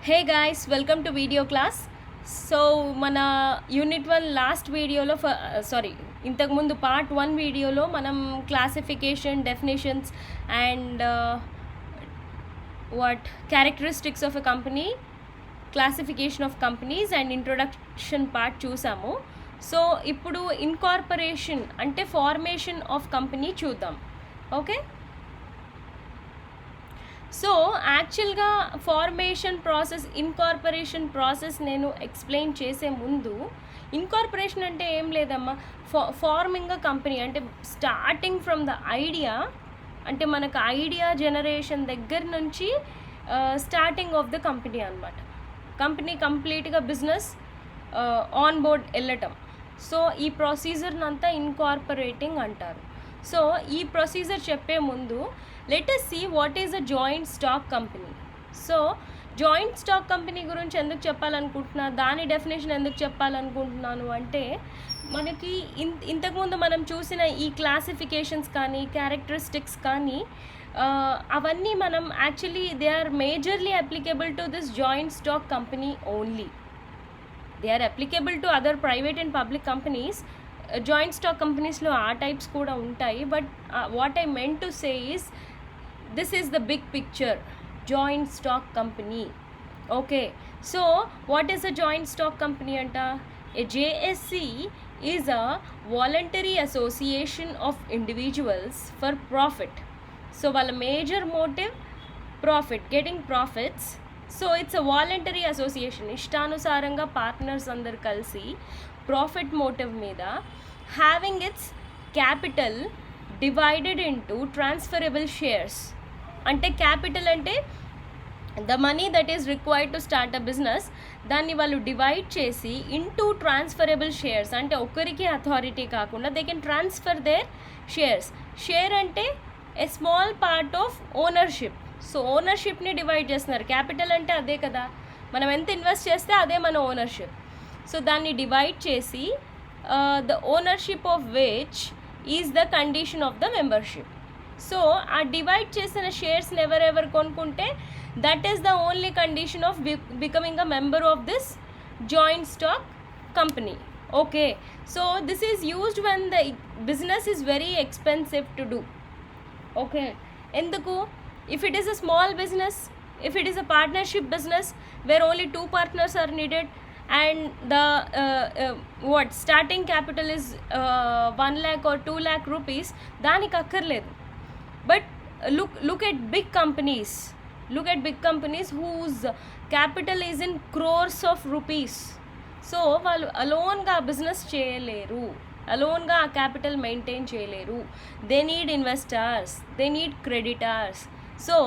Hey guys welcome to video class. So మన unit 1 last వీడియోలో ఇంతకుముందు పార్ట్ 1 వీడియోలో మనం classification, definitions and what characteristics of a company, classification of companies and introduction part చూసాము. So ఇప్పుడు incorporation అంటే formation of company చూద్దాం. Okay, so యాక్చువల్గా ఫార్మేషన్ ప్రాసెస్, ఇన్కార్పొరేషన్ ప్రాసెస్ నేను ఎక్స్ప్లెయిన్ చేసే ముందు, ఇన్కార్పొరేషన్ అంటే ఏం లేదమ్మా, ఫార్మింగ్ అ కంపెనీ అంటే స్టార్టింగ్ ఫ్రమ్ ద ఐడియా, అంటే మనకు ఐడియా జనరేషన్ దగ్గర నుంచి స్టార్టింగ్ ఆఫ్ ద కంపెనీ అనమాట. కంపెనీ కంప్లీట్గా బిజినెస్ ఆన్ బోర్డ్ వెళ్ళటం. సో ఈ ప్రొసీజర్ని అంతా ఇన్కార్పొరేటింగ్ అంటారు. సో ఈ ప్రొసీజర్ చెప్పే ముందు let us see what is a joint stock company. So joint stock company గురించి ఎందుకు చెప్పాలనుకుంటున్నా, దాని డెఫినేషన్ ఎందుకు చెప్పాలనుకుంటున్నాను అంటే, మనకి ఇంతకుముందు మనం చూసిన ఈ క్లాసిఫికేషన్స్ కానీ క్యారెక్టరిస్టిక్స్ కానీ అవన్నీ మనం actually they are majorly applicable to this joint stock company only. They are applicable to other private and public companies. Joint stock కంపెనీస్లో ఆ టైప్స్ కూడా ఉంటాయి. But what I meant to say is this is the big picture, joint stock company. Okay, so what is a joint stock company anta? A JSC is a voluntary association of individuals for profit. So while a major motive profit, getting profits, so it's a voluntary association. Ishtanusaranga partners andaru kalsi profit motive meeda having its capital divided into transferable shares. అంటే capital అంటే the money that is required to start a business, దాన్ని వాళ్ళు divide చేసి into transferable shares. అంటే ఒకరికి authority కాకుండా they can transfer their shares. Share అంటే a small part of ownership. So ఓనర్షిప్ని డివైడ్ చేస్తున్నారు. క్యాపిటల్ అంటే అదే కదా, మనం ఎంత ఇన్వెస్ట్ చేస్తే అదే మన ఓనర్షిప్. సో దాన్ని డివైడ్ చేసి the ownership of which is the condition of the membership. So ఆ డివైడ్ చేసిన షేర్స్ని ఎవరెవరు కొనుక్కుంటే that is the only condition of becoming a member of this joint stock company. Okay, so this is used when the business is very expensive to do. Okay, ఎందుకు? If it is a small business, if it is a partnership business where only 2 partners are needed and the starting capital is 1 lakh or 2 lakh rupees, దానికి అక్కర్లేదు. But look at big companies. Look at big companies whose capital is in crores of rupees. So వాళ్ళు అలోన్గా business చేయలేరు, అలోన్గా ఆ capital maintain చేయలేరు. They need investors, they need creditors. So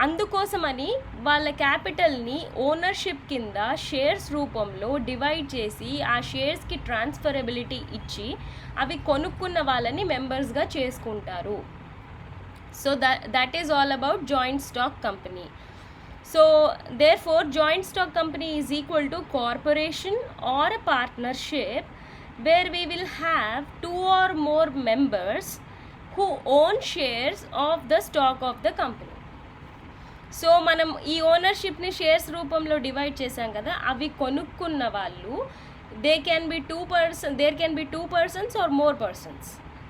అందుకోసమని వాళ్ళ క్యాపిటల్ని ownership కింద shares రూపంలో డివైడ్ చేసి ఆ షేర్స్కి ట్రాన్స్ఫరబిలిటీ ఇచ్చి అవి కొనుక్కున్న వాళ్ళని మెంబర్స్గా చేసుకుంటారు. So that is all about joint stock company. So therefore joint stock company is equal to corporation or a partnership where we will have 2 or more members who own shares of the stock of the company. So మనం ఈ ఓనర్షిప్ని shares రూపంలో divide చేసాం కదా, అవి కొనుక్కున్న వాళ్ళు there can be 2 persons or more persons.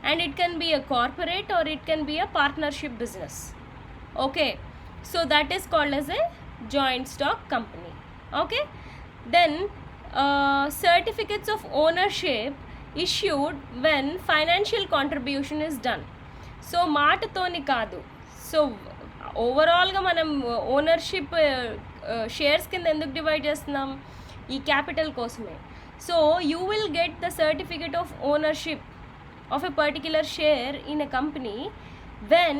And it can be a corporate or it can be a partnership business. Okay, so that is called as a joint stock company. Okay, then certificates of ownership issued when financial contribution is done. So మాటతోని కాదు, so ఓవరాల్గా మనం ownership shares కింద ఎందుకు divide చేస్తున్నాం? ఈ capital కోసమే. So you will get the certificate of ownership of a particular share in a company when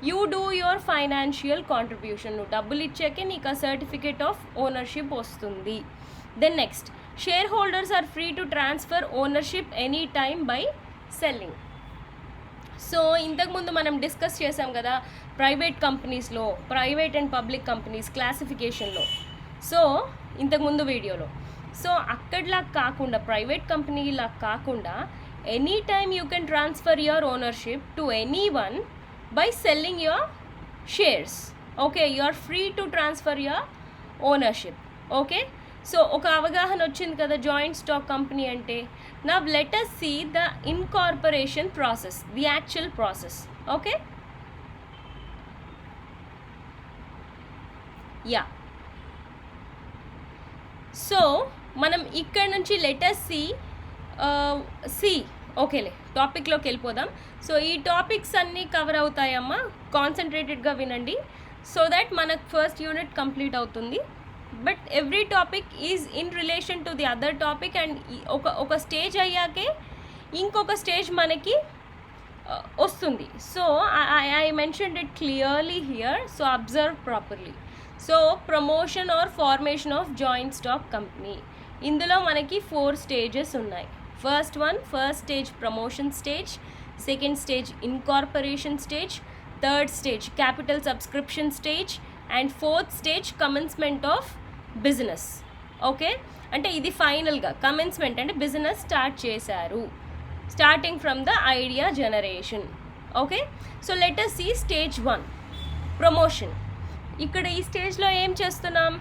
you do your financial contribution. నువ్వు డబ్బులు ఇచ్చాకే నీకు ఆ సర్టిఫికేట్ ఆఫ్ ఓనర్షిప్ వస్తుంది. Then next, share holders are free to transfer ownership any time by selling. So ఇంతకుముందు మనం discuss చేసాం కదా ప్రైవేట్ కంపెనీస్లో, ప్రైవేట్ అండ్ పబ్లిక్ కంపెనీస్ క్లాసిఫికేషన్లో. సో ఇంతకుముందు వీడియోలో, సో అక్కడిలా కాకుండా, ప్రైవేట్ కంపెనీలా కాకుండా anytime you can transfer your ownership to anyone by selling your shares. Okay, you are free to transfer your ownership. Okay, so ఒక అవగాహన వచ్చింది కదా జాయింట్ స్టాక్ కంపెనీ అంటే. Now let us see the incorporation process, the actual process. Okay, yeah. So మనం ఇక్కడ నుంచి let us C ఓకేలే టాపిక్లోకి వెళ్ళిపోదాం. సో ఈ టాపిక్స్ అన్నీ కవర్ అవుతాయమ్మా, కాన్సన్ట్రేటెడ్గా వినండి సో దట్ మనకు ఫస్ట్ యూనిట్ కంప్లీట్ అవుతుంది. But every topic is in relation to the other topic and ఒక స్టేజ్ అయ్యాకే ఇంకొక స్టేజ్ మనకి వస్తుంది. So I mentioned it clearly here, so observe properly. So promotion are formation of joint stock company, ఇందులో మనకి 4 stages ఉన్నాయి. First stage promotion stage, second stage incorporation stage, third stage capital subscription stage and fourth stage commencement of business. Okay, అంటే ఇది ఫైనల్గా commencement అంటే business start చేశారు, starting from the idea generation. Okay, so let us see stage 1 promotion. ఇక్కడ ఈ స్టేజ్లో ఏం చేస్తున్నాం,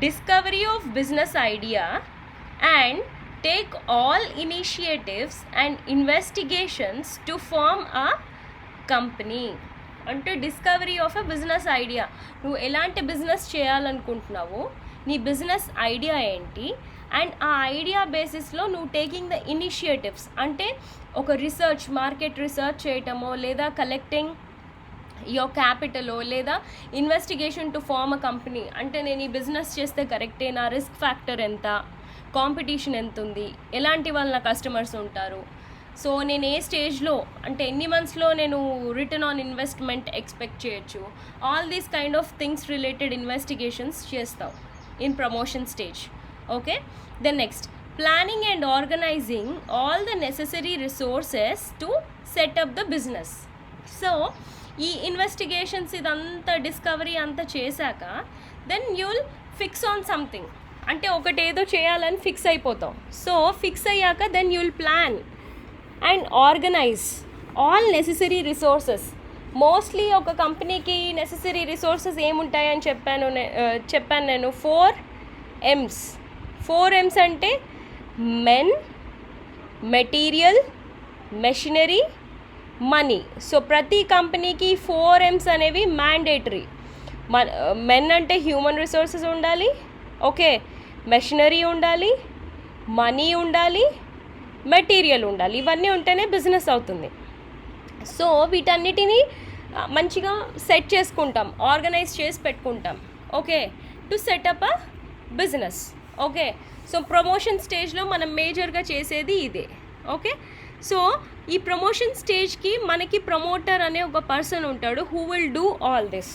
discovery of business idea and take all initiatives and investigations to form a company. అంటే discovery of a business idea, నువ్వు ఎలాంటి business చేయాలనుకుంటున్నావు, నీ బిజినెస్ ఐడియా ఏంటి, అండ్ ఆ ఐడియా బేసిస్లో నువ్వు టేకింగ్ ద ఇనిషియేటివ్స్ అంటే ఒక రీసెర్చ్, మార్కెట్ రీసెర్చ్ చేయటమో లేదా కలెక్టింగ్ యువర్ క్యాపిటలో లేదా investigation to form a company. అంటే నేను ఈ బిజినెస్ చేస్తే కరెక్టేనా, రిస్క్ ఫ్యాక్టర్ ఎంత, కాంపిటీషన్ ఎంత ఉంది, ఎలాంటి వాళ్ళ కస్టమర్స్ ఉంటారు, సో నేను ఏ స్టేజ్లో అంటే ఎన్ని మంత్స్లో నేను రిటర్న్ ఆన్ ఇన్వెస్ట్మెంట్ ఎక్స్పెక్ట్ చేయొచ్చు, all these kind of things related investigations చేస్తావు in promotion stage. Okay, then next planning and organizing all the necessary resources to set up the business. So ఈ ఇన్వెస్టిగేషన్స్ ఇదంతా డిస్కవరీ అంతా చేశాక then you'll fix on something, అంటే ఒకటేదో చేయాలని fix అయిపోతాం. So fix అయ్యాక then you'll plan and organize all necessary resources. Mostly ఒక కంపెనీకి నెసెసరీ రిసోర్సెస్ ఏముంటాయని చెప్పాను నేను 4 M's. 4 M's అంటే men, material, machinery, money. So ప్రతి కంపెనీకి 4 M's అనేవి మ్యాండేటరీ. మెన్ అంటే హ్యూమన్ రిసోర్సెస్ ఉండాలి, ఓకే, మెషినరీ ఉండాలి, మనీ ఉండాలి, మెటీరియల్ ఉండాలి. ఇవన్నీ ఉంటేనే బిజినెస్ అవుతుంది. సో వీటన్నిటిని మంచిగా సెట్ చేసుకుంటాం, ఆర్గనైజ్ చేసి పెట్టుకుంటాం, okay, to set up a business. Okay, so promotion స్టేజ్లో మనం మేజర్గా చేసేది ఇదే. ఓకే, సో ఈ ప్రమోషన్ స్టేజ్కి మనకి ప్రమోటర్ అనే ఒక పర్సన్ ఉంటాడు who will do all this.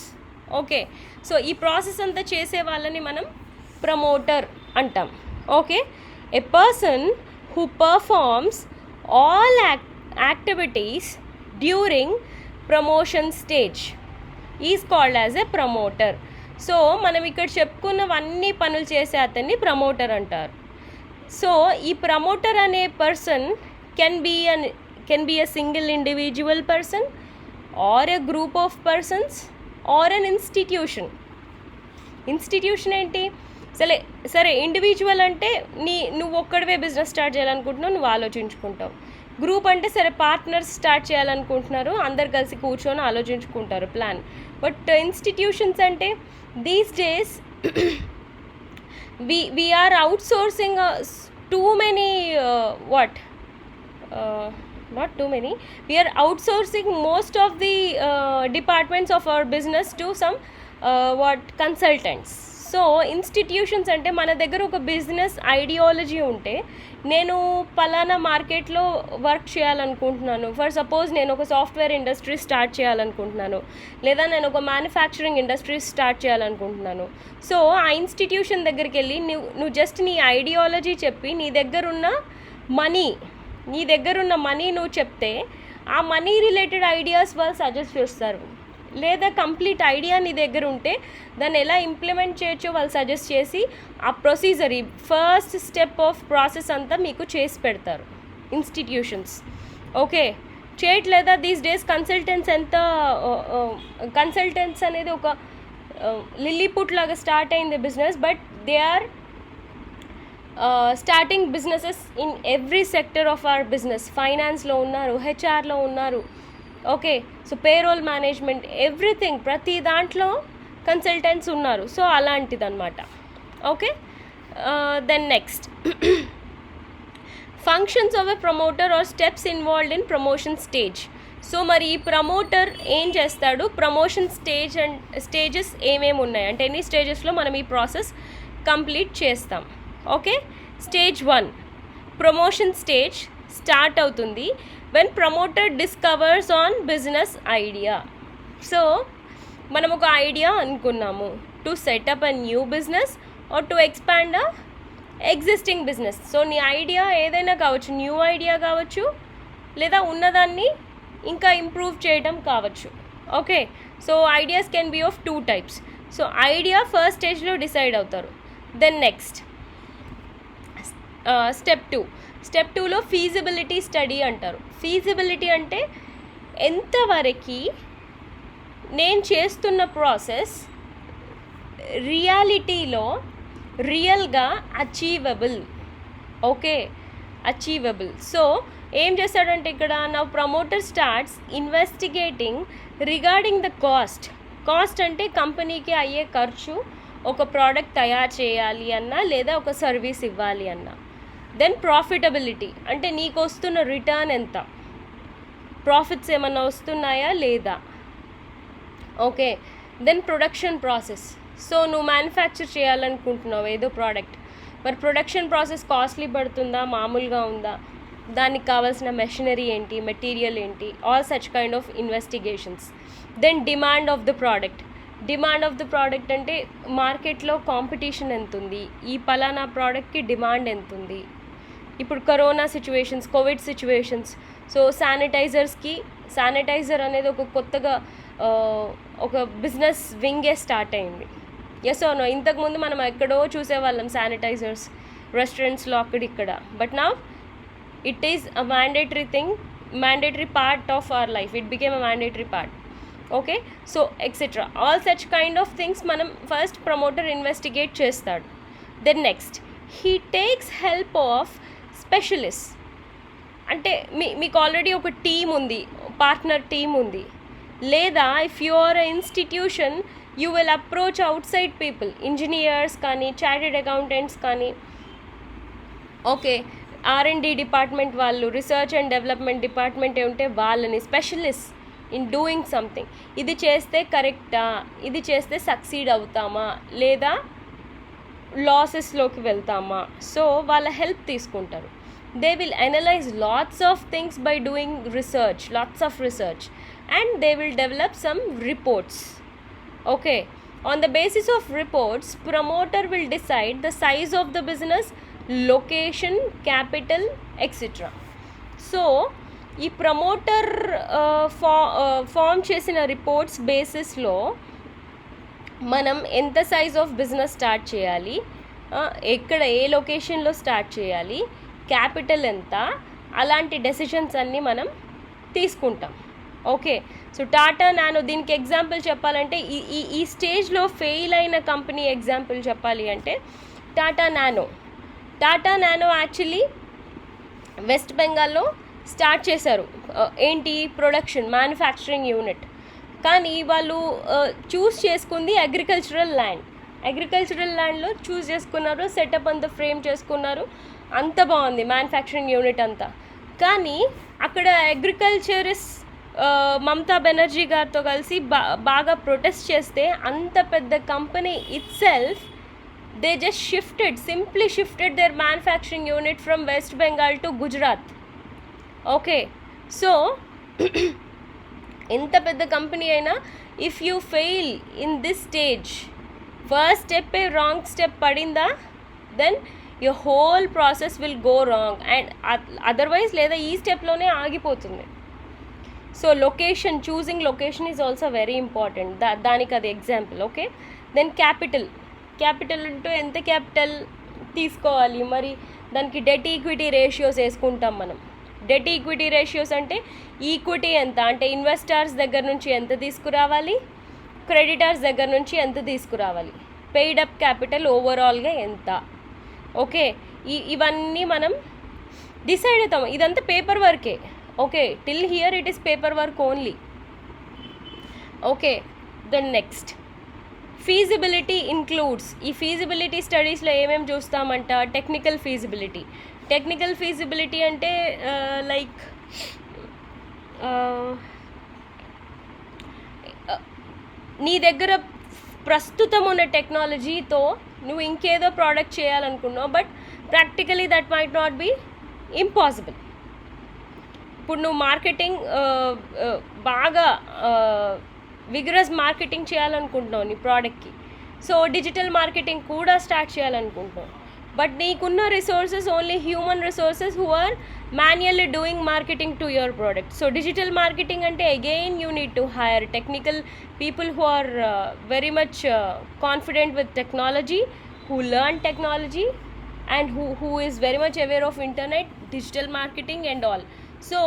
Okay, so ఈ ప్రాసెస్ అంతా చేసే వాళ్ళని మనం ప్రమోటర్ అంటాం. Okay, a person who performs all activities during promotion stage is called as a promoter. So మనం ఇక్కడ చెప్పుకున్నవన్నీ పనులు చేసే అతన్ని ప్రమోటర్ అంటారు. సో ఈ ప్రమోటర్ అనే person can be a single individual person or a group of persons or an institution. Institution ఏంటి, సరే ఇండివిజువల్ అంటే నువ్వు ఒక్కడివే బిజినెస్ స్టార్ట్ చేయాలనుకుంటున్నావు, నువ్వు ఆలోచించుకుంటావు. గ్రూప్ అంటే సరే పార్ట్నర్స్ స్టార్ట్ చేయాలనుకుంటున్నారు, అందరు కలిసి కూర్చొని ఆలోచించుకుంటారు ప్లాన్. బట్ ఇన్స్టిట్యూషన్స్ అంటే these days we are outsourcing too many not too many, we are outsourcing most of the departments of our business to some consultants. So institutions అంటే మన దగ్గర ఒక బిజినెస్ ఐడియాలజీ ఉంటే, నేను పలానా మార్కెట్లో వర్క్ చేయాలనుకుంటున్నాను, ఫర్ సపోజ్ నేను ఒక సాఫ్ట్వేర్ ఇండస్ట్రీ స్టార్ట్ చేయాలనుకుంటున్నాను, లేదా నేను ఒక మ్యానుఫ్యాక్చరింగ్ ఇండస్ట్రీ స్టార్ట్ చేయాలనుకుంటున్నాను. సో ఆ ఇన్స్టిట్యూషన్ దగ్గరికి వెళ్ళి నువ్వు జస్ట్ నీ ఐడియాలజీ చెప్పి నీ దగ్గరున్న మనీ నువ్వు చెప్తే ఆ మనీ రిలేటెడ్ ఐడియాస్ వాళ్ళు సజెస్ట్ చేస్తారు. లేదా కంప్లీట్ ఐడియా నీ దగ్గర ఉంటే దాన్ని ఎలా ఇంప్లిమెంట్ చేయొచ్చో వాళ్ళు సజెస్ట్ చేసి ఆ ప్రొసీజర్, ఈ ఫస్ట్ స్టెప్ ఆఫ్ ప్రాసెస్ అంతా మీకు చేసి పెడతారు ఇన్స్టిట్యూషన్స్. ఓకే, చేయట్లేదా దీస్ డేస్ కన్సల్టెంట్స్ అనేది ఒక లిల్లీపుట్ లాగా స్టార్ట్ అయింది business, but they are starting businesses in every sector of our business. ఫైనాన్స్లో ఉన్నారు, హెచ్ఆర్లో ఉన్నారు, okay. So payroll management, everything, ప్రతి దాంట్లో కన్సల్టెంట్స్ ఉన్నారు. సో అలాంటిదన్నమాట, okay. Then next functions of a promoter or steps involved in promotion stage. So మరి ఈ ప్రమోటర్ ఏం చేస్తాడు, ప్రమోషన్ స్టేజ్ అండ్ స్టేజెస్ ఏమేమి ఉన్నాయి అంటే ఎన్ని స్టేజెస్లో మనం ఈ ప్రాసెస్ కంప్లీట్ చేస్తాం, okay. Stage 1 promotion stage start అవుతుంది when promoter discovers on business idea. So మనం ఒక ఐడియా అనుకున్నాము to set up a new business or to expand a existing business. So నీ ఐడియా ఏదైనా కావచ్చు, న్యూ ఐడియా కావచ్చు, లేదా ఉన్నదాన్ని ఇంకా ఇంప్రూవ్ చేయడం కావచ్చు, okay. So ideas can be of 2 types. So idea first స్టేజ్లో డిసైడ్ అవుతారు. దెన్ నెక్స్ట్ స్టెప్ 2లో ఫీజిబిలిటీ స్టడీ అంటారు. ఫీజిబిలిటీ అంటే ఎంతవరకు నేను చేస్తున్న ప్రాసెస్ రియాలిటీలో రియల్గా అచీవబుల్, ఓకే, అచీవబుల్. సో ఏం చేస్తాడంటే ఇక్కడ నా promoter starts investigating regarding the cost అంటే కంపెనీకి అయ్యే ఖర్చు ఒక ప్రోడక్ట్ తయారు చేయాలి అన్నా లేదా ఒక సర్వీస్ ఇవ్వాలి అన్నా. దెన్ ప్రాఫిటబిలిటీ అంటే నీకు వస్తున్న రిటర్న్ ఎంత, ప్రాఫిట్స్ ఏమన్నా వస్తున్నాయా లేదా, okay. Then production process. So నువ్వు మ్యానుఫ్యాక్చర్ చేయాలనుకుంటున్నావు ఏదో ప్రోడక్ట్, మరి ప్రొడక్షన్ ప్రాసెస్ కాస్ట్లీ పడుతుందా, మామూలుగా ఉందా, దానికి కావాల్సిన మెషినరీ ఏంటి, మెటీరియల్ ఏంటి, all such kind of investigations. Then demand of the product అంటే మార్కెట్లో కాంపిటీషన్ ఎంత ఉంది, ఈ పలానా ప్రోడక్ట్కి డిమాండ్ ఎంత ఉంది. ఇప్పుడు corona situations, covid situations, so sanitiser అనేది ఒక కొత్తగా ఒక బిజినెస్ వింగే స్టార్ట్ అయింది. ఎస్ అవును, ఇంతకుముందు మనం ఎక్కడో చూసేవాళ్ళం శానిటైజర్స్ రెస్టారెంట్స్లో అక్కడిక్కడ, but now it is a mandatory part of our life. It became a mandatory part, okay. So etc, all such kind of things manam first promoter investigate chestadu. Then next he takes help of specialists. అంటే మీకు already ఒక team ఉంది, partner team ఉంది, లేదా if you are a institution you will approach outside people, engineers కానీ, chartered accountants కానీ, okay. R&D department వాళ్ళు, research and development department ఉంటే వాళ్ళని, స్పెషలిస్ట్ ఇన్ డూయింగ్ సంథింగ్. ఇది చేస్తే కరెక్టా, ఇది చేస్తే సక్సీడ్ అవుతామా లేదా లాసెస్లోకి వెళ్తామా, సో వాళ్ళ హెల్ప్ తీసుకుంటారు. They will analyse lots of things by doing lots of research and they will develop some reports, okay. On the basis of reports promoter will decide the size of the business, location, capital, etcetera. So ఈ promoter form చేసిన reports బేసిస్లో మనం ఎంత size of business start చేయాలి, ఎక్కడ ఏ లొకేషన్లో start చేయాలి, capital ఎంత, అలాంటి డెసిషన్స్ అన్నీ మనం తీసుకుంటాం, ఓకే. సో టాటా నానో, దీనికి ఎగ్జాంపుల్ చెప్పాలంటే ఈ స్టేజ్లో ఫెయిల్ అయిన కంపెనీ ఎగ్జాంపుల్ చెప్పాలి అంటే టాటా నానో యాక్చువల్లీ వెస్ట్ బెంగాల్లో స్టార్ట్ చేశారు. ఏంటి, ప్రొడక్షన్, మ్యానుఫ్యాక్చరింగ్ యూనిట్. కానీ వాళ్ళు చూస్ చేసుకుంది అగ్రికల్చరల్ ల్యాండ్లో చూస్ చేసుకున్నారు, సెటప్ అంతా ఫ్రేమ్ చేసుకున్నారు, అంత బాగుంది మ్యానుఫ్యాక్చరింగ్ యూనిట్ అంతా. కానీ అక్కడ అగ్రికల్చరిస్ట్ మమతా బెనర్జీ గారితో కలిసి బాగా ప్రొటెస్ట్ చేస్తే అంత పెద్ద company it self they just simply shifted their manufacturing unit from West Bengal to Gujarat, okay. So ఇంత పెద్ద కంపెనీ అయినా if you fail in this stage, first step wrong step పడిందా, then your whole process will go wrong and otherwise లేదా ఈ స్టెప్లోనే ఆగిపోతుంది. So choosing location is also very important, దానికి అది ఎగ్జాంపుల్, ఓకే. దెన్ క్యాపిటల్ అంటూ ఎంత క్యాపిటల్ తీసుకోవాలి, మరి దానికి డెట్ ఈక్విటీ రేషియోస్ వేసుకుంటాం మనం. డెట్ ఈక్విటీ రేషియోస్ అంటే ఈక్విటీ ఎంత అంటే ఇన్వెస్టర్స్ దగ్గర నుంచి ఎంత తీసుకురావాలి, క్రెడిటర్స్ దగ్గర నుంచి ఎంత తీసుకురావాలి, పెయిడ్ అప్ క్యాపిటల్ ఓవరాల్గా ఎంత. ఓకే, ఇవన్నీ మనం డిసైడ్ అవుతాం. ఇదంతా పేపర్ వర్కే. Okay, till here it is paper work only. Okay, then next feasibility includes. ఈ ఫీజిబిలిటీ స్టడీస్లో ఏమేమి చూస్తామంట, టెక్నికల్ ఫీజిబిలిటీ. టెక్నికల్ ఫీజిబిలిటీ అంటే లైక్ నీ దగ్గర ప్రస్తుతం ఉన్న టెక్నాలజీతో నువ్వు ఇంకేదో ప్రోడక్ట్ చేయాలనుకున్నావు, but practically that might not be impossible. ఇప్పుడు నువ్వు మార్కెటింగ్ బాగా విగరస్ మార్కెటింగ్ చేయాలనుకుంటున్నావు నీ ప్రోడక్ట్కి, సో డిజిటల్ మార్కెటింగ్ కూడా స్టార్ట్ చేయాలనుకుంటున్నావు, బట్ నీకున్న resources only human resources who are manually doing marketing to your product. So digital marketing ante again you need to hire technical people who are very much confident with technology, who learn technology and who is very much aware of internet, digital marketing and all. So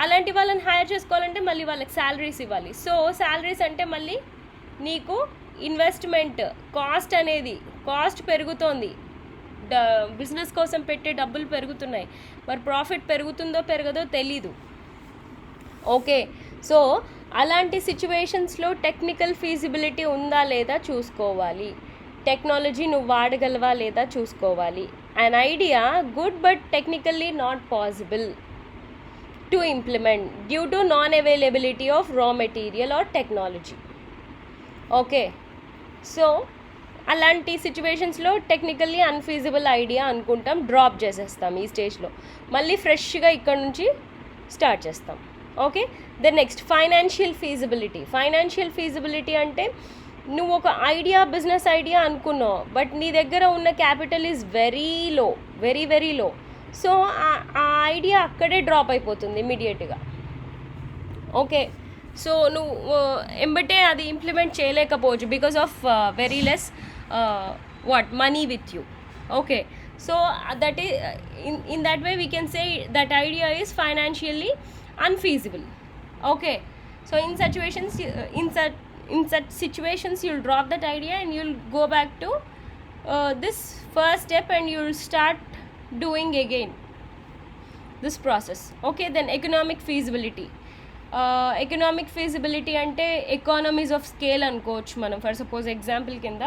అలాంటి వాళ్ళని hire చేసుకోవాలంటే మళ్ళీ వాళ్ళకి salaries ఇవ్వాలి. So salaries అంటే మళ్ళీ నీకు investment cost పెరుగుతోంది, బిజినెస్ కోసం పెట్టే డబ్బులు పెరుగుతున్నాయి, మరి ప్రాఫిట్ పెరుగుతుందో పెరగదో తెలీదు. ఓకే, సో అలాంటి సిచ్యువేషన్స్లో టెక్నికల్ ఫీజిబిలిటీ ఉందా లేదా చూసుకోవాలి, టెక్నాలజీ నువ్వు వాడగలవా లేదా చూసుకోవాలి. An idea good but technically not possible to implement due to non availability of raw material or technology. Okay, so అలాంటి సిచ్యువేషన్స్లో టెక్నికల్లీ అన్ఫీజిబుల్ ఐడియా అనుకుంటాం, డ్రాప్ చేసేస్తాం ఈ స్టేజ్లో, మళ్ళీ ఫ్రెష్గా ఇక్కడ నుంచి స్టార్ట్ చేస్తాం. Okay, then next financial feasibility. Financial feasibility అంటే నువ్వు ఒక బిజినెస్ ఐడియా అనుకున్నావు, బట్ నీ దగ్గర ఉన్న capital is very low, very very low. So ఆ ఐడియా అక్కడే డ్రాప్ అయిపోతుంది ఇమీడియట్గా. ఓకే, సో నువ్వు ఎంబటే అది ఇంప్లిమెంట్ చేయలేకపోవచ్చు because of very less money with you. Okay, so that is in that way we can say that idea is financially unfeasible. Okay, so in such situations you'll drop that idea and you'll go back to this first step and you'll start doing again this process. Okay, then economic feasibility. Economic feasibility అంటే economies of scale అనుకోవచ్చు మనం. For suppose example కింద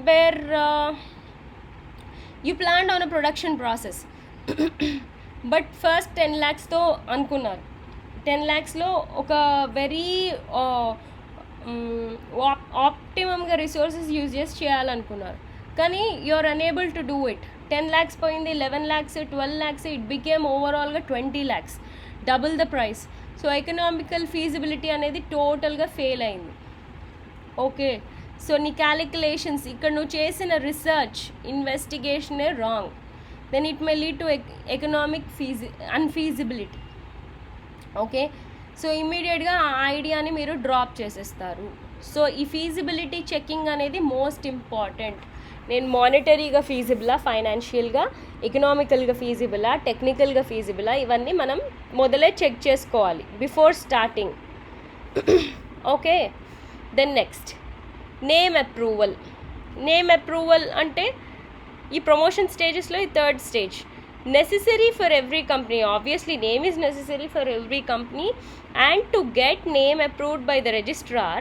where you planned on a production process, but first 10 lakhsతో అనుకున్నారు. 10 lakhsలో ఒక very ఆప్టిమమ్గా resources use చేసి చేయాలనుకున్నారు, కానీ you are unable to do it. 10 lakhs పోయింది, 11 lakhs, 12 lakhs, ఇట్ బికేమ్ ఓవరాల్గా 20 lakhs, double the price. So economical feasibility అనేది టోటల్గా ఫెయిల్ అయింది. ఓకే, సో నీ క్యాలిక్యులేషన్స్, ఇక్కడ నువ్వు చేసిన రీసెర్చ్ ఇన్వెస్టిగేషనే wrong, then it may lead to economic unfeasibility. Okay, so ఇమ్మీడియట్గా ఆ ఐడియాని మీరు డ్రాప్ చేసేస్తారు. సో ఈ ఫీజిబిలిటీ చెకింగ్ అనేది మోస్ట్ ఇంపార్టెంట్. నేను మానిటరీగా ఫీజిబులా, ఫైనాన్షియల్గా, ఎకనామికల్గా ఫీజిబులా, టెక్నికల్గా ఫీజిబులా, ఇవన్నీ మనం మొదలే చెక్ చేసుకోవాలి before starting. Okay, then next name approval. Name approval అంటే ఈ ప్రమోషన్ స్టేజెస్లో ఈ third stage. necessary for every company, obviously name is necessary for every company, and to get name approved by the registrar,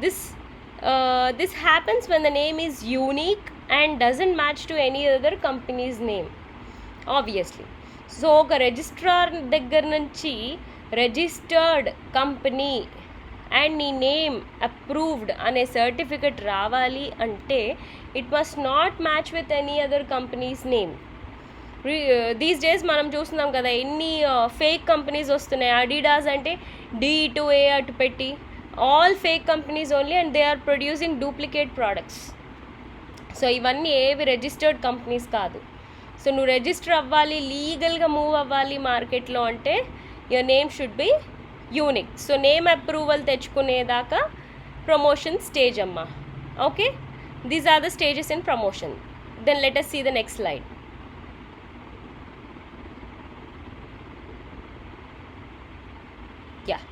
this happens when the name is unique and doesn't match to any other company's name, obviously. So oka registrar దగ్గర నుంచి registered company and నీ name approved అనే certificate రావాలి అంటే it must not match with any other companies name. These days మనం చూస్తున్నాం కదా ఎన్ని ఫేక్ కంపెనీస్ వస్తున్నాయి. అడిడాస్ అంటే D2A అటు పెట్టి all fake companies only, and they are producing duplicate products. So ఇవన్నీ ఏవి రిజిస్టర్డ్ కంపెనీస్ కాదు. సో నువ్వు రిజిస్టర్ అవ్వాలి, లీగల్గా మూవ్ అవ్వాలి మార్కెట్లో అంటే your name should be unique. So name approval తెచ్చుకునేదాకా ప్రమోషన్ స్టేజ్ అమ్మా. Okay, these are the stages in promotion. Then let us see the next slide. Yeah,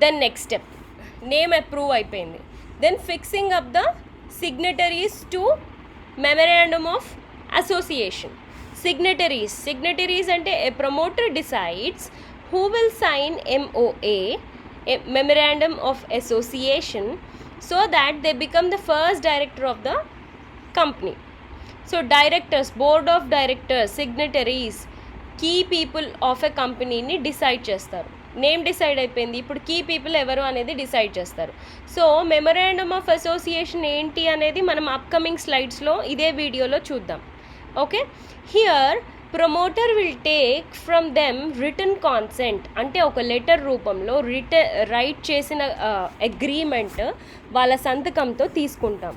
then next step, name approve అయిపోయింది. Then fixing up the signatories to memorandum of association. Signatories అంటే a promoter decides who will sign MOA, a memorandum of association, so that they become the first director of the company. So directors, board of directors, signatories, key people of a company ni decide చేస్తారు. Name decide అయిపోయింది, ఇప్పుడు key people ఎవరు అనేది decide చేస్తారు. So memorandum of association ఏంటి అనేది మనం upcoming స్లైడ్స్లో ఇదే వీడియోలో చూద్దాం. Okay, here promoter will take from them written consent, అంటే ఒక లెటర్ రూపంలో రైట్ చేసిన అగ్రీమెంట్ వాళ్ళ సంతకంతో తీసుకుంటాం.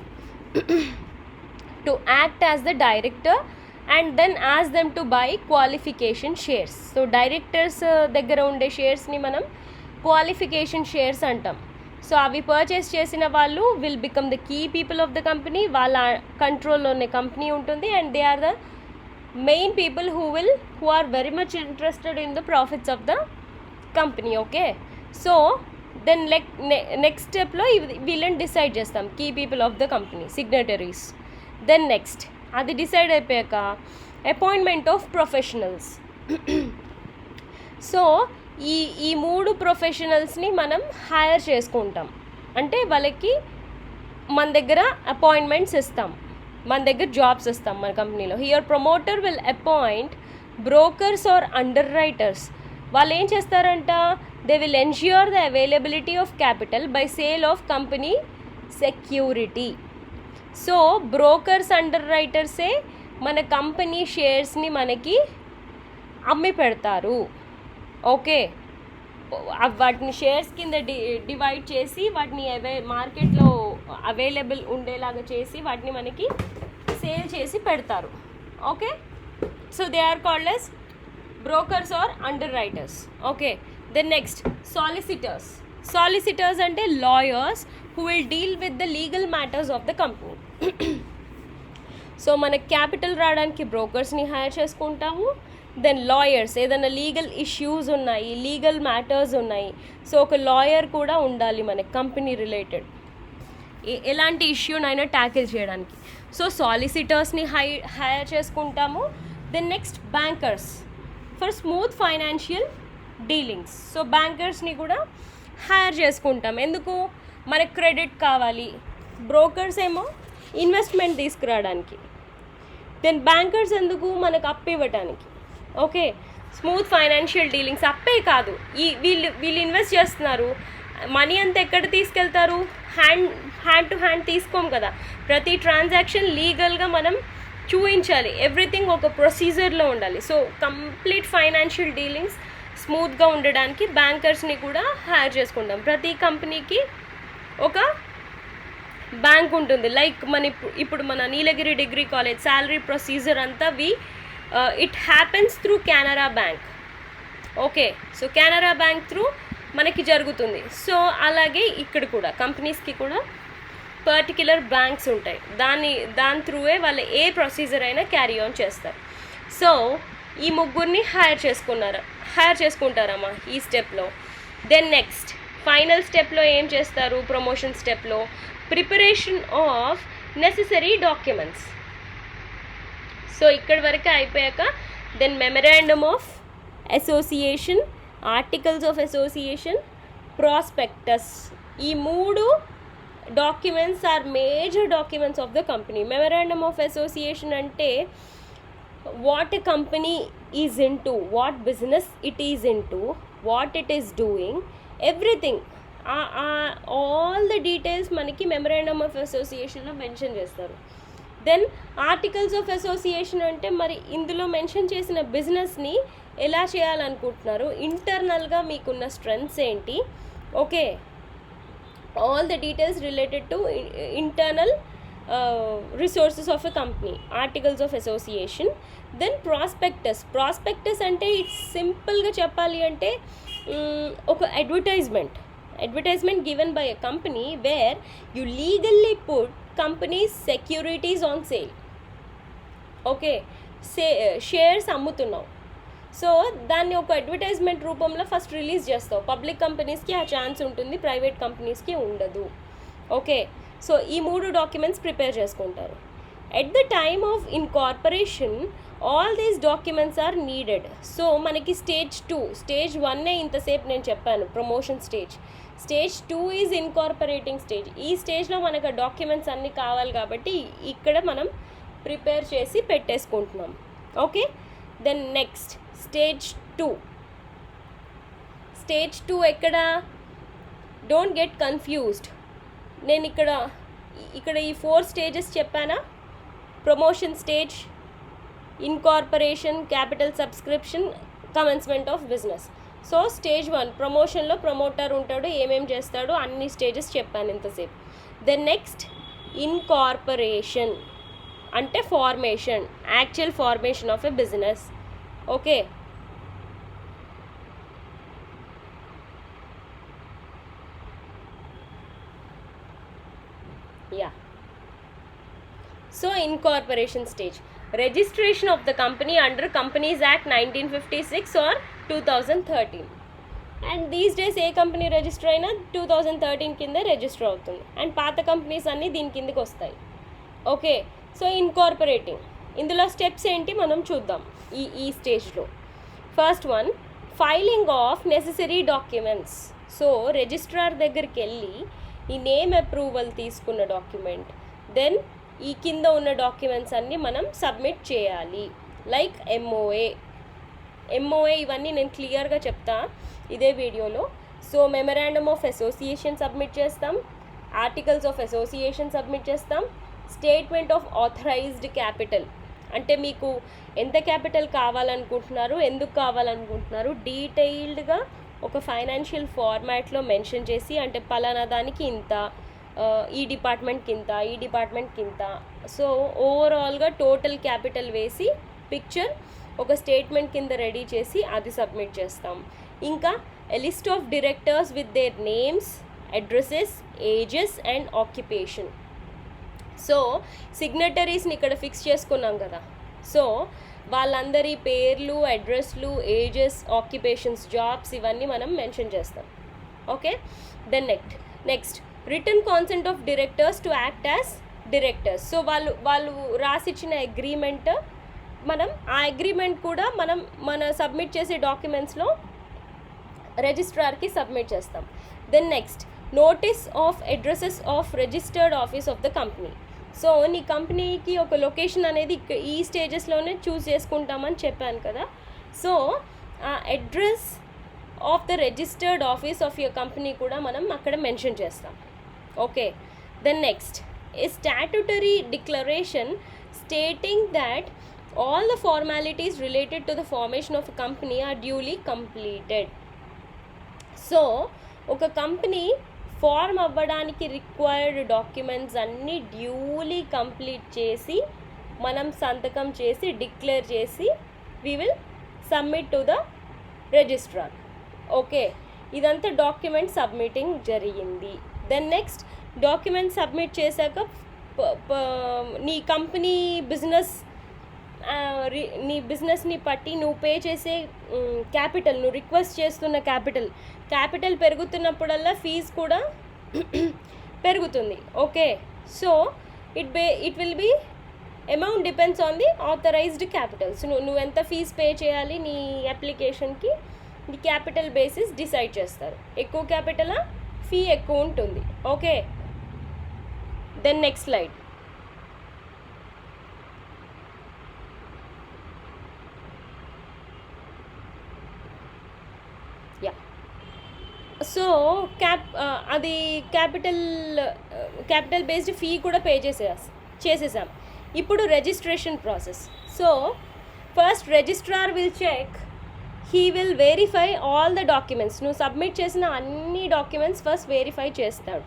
To act as the director and then as them to buy qualification shares. So directors దగ్గర ఉండే షేర్స్ని మనం క్వాలిఫికేషన్ షేర్స్ అంటాం. సో అవి పర్చేస్ చేసిన వాళ్ళు will become the key people of the company, వాళ్ళ కంట్రోల్లోనే కంపెనీ ఉంటుంది, and they are the main people who are very much interested in the profits of the company. Okay, so then next step lo వీళ్ళని decide చేస్తాం, key people of the company, signatories. Then next అది decide అయిపోయాక appointment of professionals. So ఈ మూడు ప్రొఫెషనల్స్ని మనం hire చేసుకుంటాం, అంటే వాళ్ళకి మన దగ్గర అపాయింట్మెంట్స్ ఇస్తాం, మన దగ్గర జాబ్స్ ఇస్తాం మన కంపెనీలో. Here promoter will appoint brokers or underwriters. వాళ్ళు ఏం చేస్తారంట, they will ensure the availability of capital by sale of company security. So brokers అండర్ రైటర్సే మన కంపెనీ షేర్స్ని మనకి అమ్మి పెడతారు. ఓకే, వాటిని షేర్స్ కింద డివైడ్ చేసి వాటిని మార్కెట్లో అవైలబుల్ ఉండేలాగా చేసి వాటిని మనకి సేల్ చేసి పెడతారు. Okay, so they are called as brokers or underwriters. Okay, then next solicitors అంటే lawyers who will deal with the legal matters of the company. So మనకి క్యాపిటల్ రావడానికి బ్రోకర్స్ని హైర్ చేసుకుంటాము. దెన్ లాయర్స్, ఏదైనా legal issues ఉన్నాయి, legal matters ఉన్నాయి, so ఒక lawyer కూడా ఉండాలి మనకి కంపెనీ రిలేటెడ్ ఎలాంటి ఇష్యూనైనా ట్యాకిల్ చేయడానికి. సో సాలిసిటర్స్ని హైర్ చేసుకుంటాము. Then next bankers for smooth financial dealings. So బ్యాంకర్స్ని కూడా హైర్ చేసుకుంటాం, ఎందుకు, మనకు క్రెడిట్ కావాలి. బ్రోకర్స్ ఏమో ఇన్వెస్ట్మెంట్ తీసుకురావడానికి, దెన్ బ్యాంకర్స్ ఎందుకు, మనకు అప్పు ఇవ్వడానికి. Okay, smooth financial dealings. అప్పే కాదు, వీళ్ళు ఇన్వెస్ట్ చేస్తున్నారు, మనీ అంతా ఎక్కడ తీసుకెళ్తారు, హ్యాండ్ టు హ్యాండ్ తీసుకోం కదా, ప్రతి ట్రాన్సాక్షన్ లీగల్గా మనం చూపించాలి, ఎవ్రీథింగ్ ఒక ప్రొసీజర్లో ఉండాలి. సో కంప్లీట్ ఫైనాన్షియల్ డీలింగ్స్ స్మూత్గా ఉండడానికి బ్యాంకర్స్ని కూడా హైర్ చేసుకుంటాం. ప్రతి కంపెనీకి ఒక బ్యాంక్ ఉంటుంది, లైక్ ఇప్పుడు మన నీలగిరి డిగ్రీ కాలేజ్ శాలరీ ప్రొసీజర్ అంతా it happens through Canara bank. Okay, so Canara bank through మనకి జరుగుతుంది. సో అలాగే ఇక్కడ కూడా కంపెనీస్కి కూడా పర్టిక్యులర్ బ్యాంక్స్ ఉంటాయి, దాని త్రూవే వాళ్ళు ఏ ప్రొసీజర్ అయినా క్యారీ ఆన్ చేస్తారు. సో ఈ ముగ్గురిని హైర్ చేసుకుంటారమ్మా ఈ స్టెప్లో. దెన్ నెక్స్ట్ ఫైనల్ స్టెప్లో ఏం చేస్తారు, ప్రమోషన్ స్టెప్లో preparation of necessary documents. So ఇక్కడి వరకు అయిపోయాక then memorandum of association, articles of association, prospectus. ఈ మూడు documents are major documents of the company. Memorandum of association అంటే what a company is into, what business it is into, what it is doing, everything, all the details మనకి memorandum of అసోసియేషన్లో mention చేస్తారు. Then articles of association అంటే మరి ఇందులో mention చేసిన బిజినెస్ని ఎలా చేయాలనుకుంటున్నారు, ఇంటర్నల్గా మీకున్న స్ట్రెంగ్త్స్ ఏంటి, okay, all the details related to internal resources of a company, articles of association. Then prospectus అంటే ఇట్స్ సింపుల్గా చెప్పాలి అంటే ఒక advertisement given by a company where you legally put companies securities on sale. Okay, shares అమ్ముతున్నావు, so దాన్ని ఒక advertisement రూపంలో first release చేస్తావు. పబ్లిక్ కంపెనీస్కి ఆ ఛాన్స్ ఉంటుంది, ప్రైవేట్ కంపెనీస్కి ఉండదు. ఓకే, సో ఈ 3 డాక్యుమెంట్స్ ప్రిపేర్ చేసుకుంటారు. At the time of incorporation all these documents are needed. So మనకి స్టేజ్ 2, స్టేజ్ 1 ఇంతసేపు నేను చెప్పాను promotion stage. Stage 2 is incorporating stage. ఈ స్టేజ్లో మనకు డాక్యుమెంట్స్ అన్నీ కావాలి కాబట్టి ఇక్కడ మనం ప్రిపేర్ చేసి పెట్టేసుకుంటున్నాం. Okay, then next stage 2. Stage 2 ఎక్కడ? Don't get confused. నేను ఇక్కడ ఈ 4 స్టేజెస్ చెప్పానా? Promotion stage, incorporation, capital subscription, commencement of business. So stage 1 ప్రమోషన్లో ప్రమోటర్ ఉంటాడు, ఏమేం చేస్తాడు అన్ని స్టేజెస్ చెప్పాను ఇంతసేపు. దెన్ నెక్స్ట్ ఇన్కార్పొరేషన్ అంటే formation, actual formation of a business. Okay, yeah. So incorporation stage, registration of the company under Companies Act 1956 or 2013. And these days A company register అయినా 2013 కింద రిజిస్టర్ అవుతుంది, అండ్ పాత companies అన్నీ దీని కిందకి వస్తాయి. Okay, so incorporating ఇందులో steps ఏంటి మనం చూద్దాం ఈ స్టేజ్లో. First one, filing of necessary documents. So registrar దగ్గరికి వెళ్ళి ఈ నేమ్ అప్రూవల్ తీసుకున్న డాక్యుమెంట్, దెన్ ఈ కింద ఉన్న డాక్యుమెంట్స్ అన్నీ మనం సబ్మిట్ చేయాలి. లైక్ ఎంఓఏ ఇవన్నీ నేను క్లియర్గా చెప్తా ఇదే వీడియోలో. So memorandum of association submit చేస్తాం, ఆర్టికల్స్ ఆఫ్ అసోసియేషన్ సబ్మిట్ చేస్తాం, స్టేట్మెంట్ ఆఫ్ ఆథరైజ్డ్ క్యాపిటల్ అంటే మీకు ఎంత క్యాపిటల్ కావాలనుకుంటున్నారు, ఎందుకు కావాలనుకుంటున్నారు డీటెయిల్డ్గా ఒక ఫైనాన్షియల్ ఫార్మాట్లో మెన్షన్ చేసి, అంటే పలానా దానికి ఇంత, ఈ డిపార్ట్మెంట్కి ఇంత, ఈ డిపార్ట్మెంట్కి ఇంత, సో ఓవరాల్గా టోటల్ క్యాపిటల్ వేసి పిక్చర్ ఒక స్టేట్మెంట్ కింద రెడీ చేసి అది సబ్మిట్ చేస్తాం. ఇంకా a list of directors with their names, addresses, ages and occupation. So సిగ్నటరీస్ని ఇక్కడ ఫిక్స్ చేసుకున్నాం కదా, సో వాళ్ళందరి పేర్లు, అడ్రస్లు, ఏజెస్, ఆక్యుపేషన్స్, జాబ్స్ ఇవన్నీ మనం మెన్షన్ చేస్తాం. Okay, then next return consent of directors to act as directors. So వాళ్ళు రాసిచ్చిన అగ్రిమెంట్, మనం ఆ అగ్రిమెంట్ కూడా మన సబ్మిట్ చేసే డాక్యుమెంట్స్లో రిజిస్ట్రార్కి సబ్మిట్ చేస్తాం. Then next notice of addresses of registered office of the company. So నీ కంపెనీకి ఒక లొకేషన్ అనేది ఈ స్టేజెస్లోనే చూస్ చేసుకుంటామని చెప్పాను కదా. సో ఆ address of the registered office of your company కూడా మనం అక్కడ మెన్షన్ చేస్తాం. Okay, then next a statutory declaration stating that all the formalities related to the formation of a company are duly completed. So ఒక company form అవ్వడానికి required documents అన్నీ duly complete చేసి మనం సంతకం చేసి డిక్లేర్ చేసి we will submit to the registrar. Okay, ఇదంతా document submitting జరిగింది. దెన్ నెక్స్ట్ డాక్యుమెంట్ సబ్మిట్ చేశాక నీ కంపెనీ నీ బిజినెస్ని బట్టి నువ్వు పే చేసే క్యాపిటల్, నువ్వు రిక్వెస్ట్ చేస్తున్న క్యాపిటల్ పెరుగుతున్నప్పుడల్లా ఫీజు కూడా పెరుగుతుంది. Okay, so it will be amount depends on the authorised capital. So నువ్వు ఎంత ఫీజు పే చేయాలి నీ అప్లికేషన్కి నీ క్యాపిటల్ బేసిస్ డిసైడ్ చేస్తారు. ఎక్కువ క్యాపిటలా ఫీ ఎక్కువ ఉంటుంది. Okay, then next slide. Yeah, so అది క్యాపిటల్ బేస్డ్ ఫీ కూడా పే చేసేసాం. ఇప్పుడు registration process. So first registrar will check, he will verify all the documents. నువ్వు సబ్మిట్ చేసిన అన్ని డాక్యుమెంట్స్ ఫస్ట్ వెరిఫై చేస్తాడు.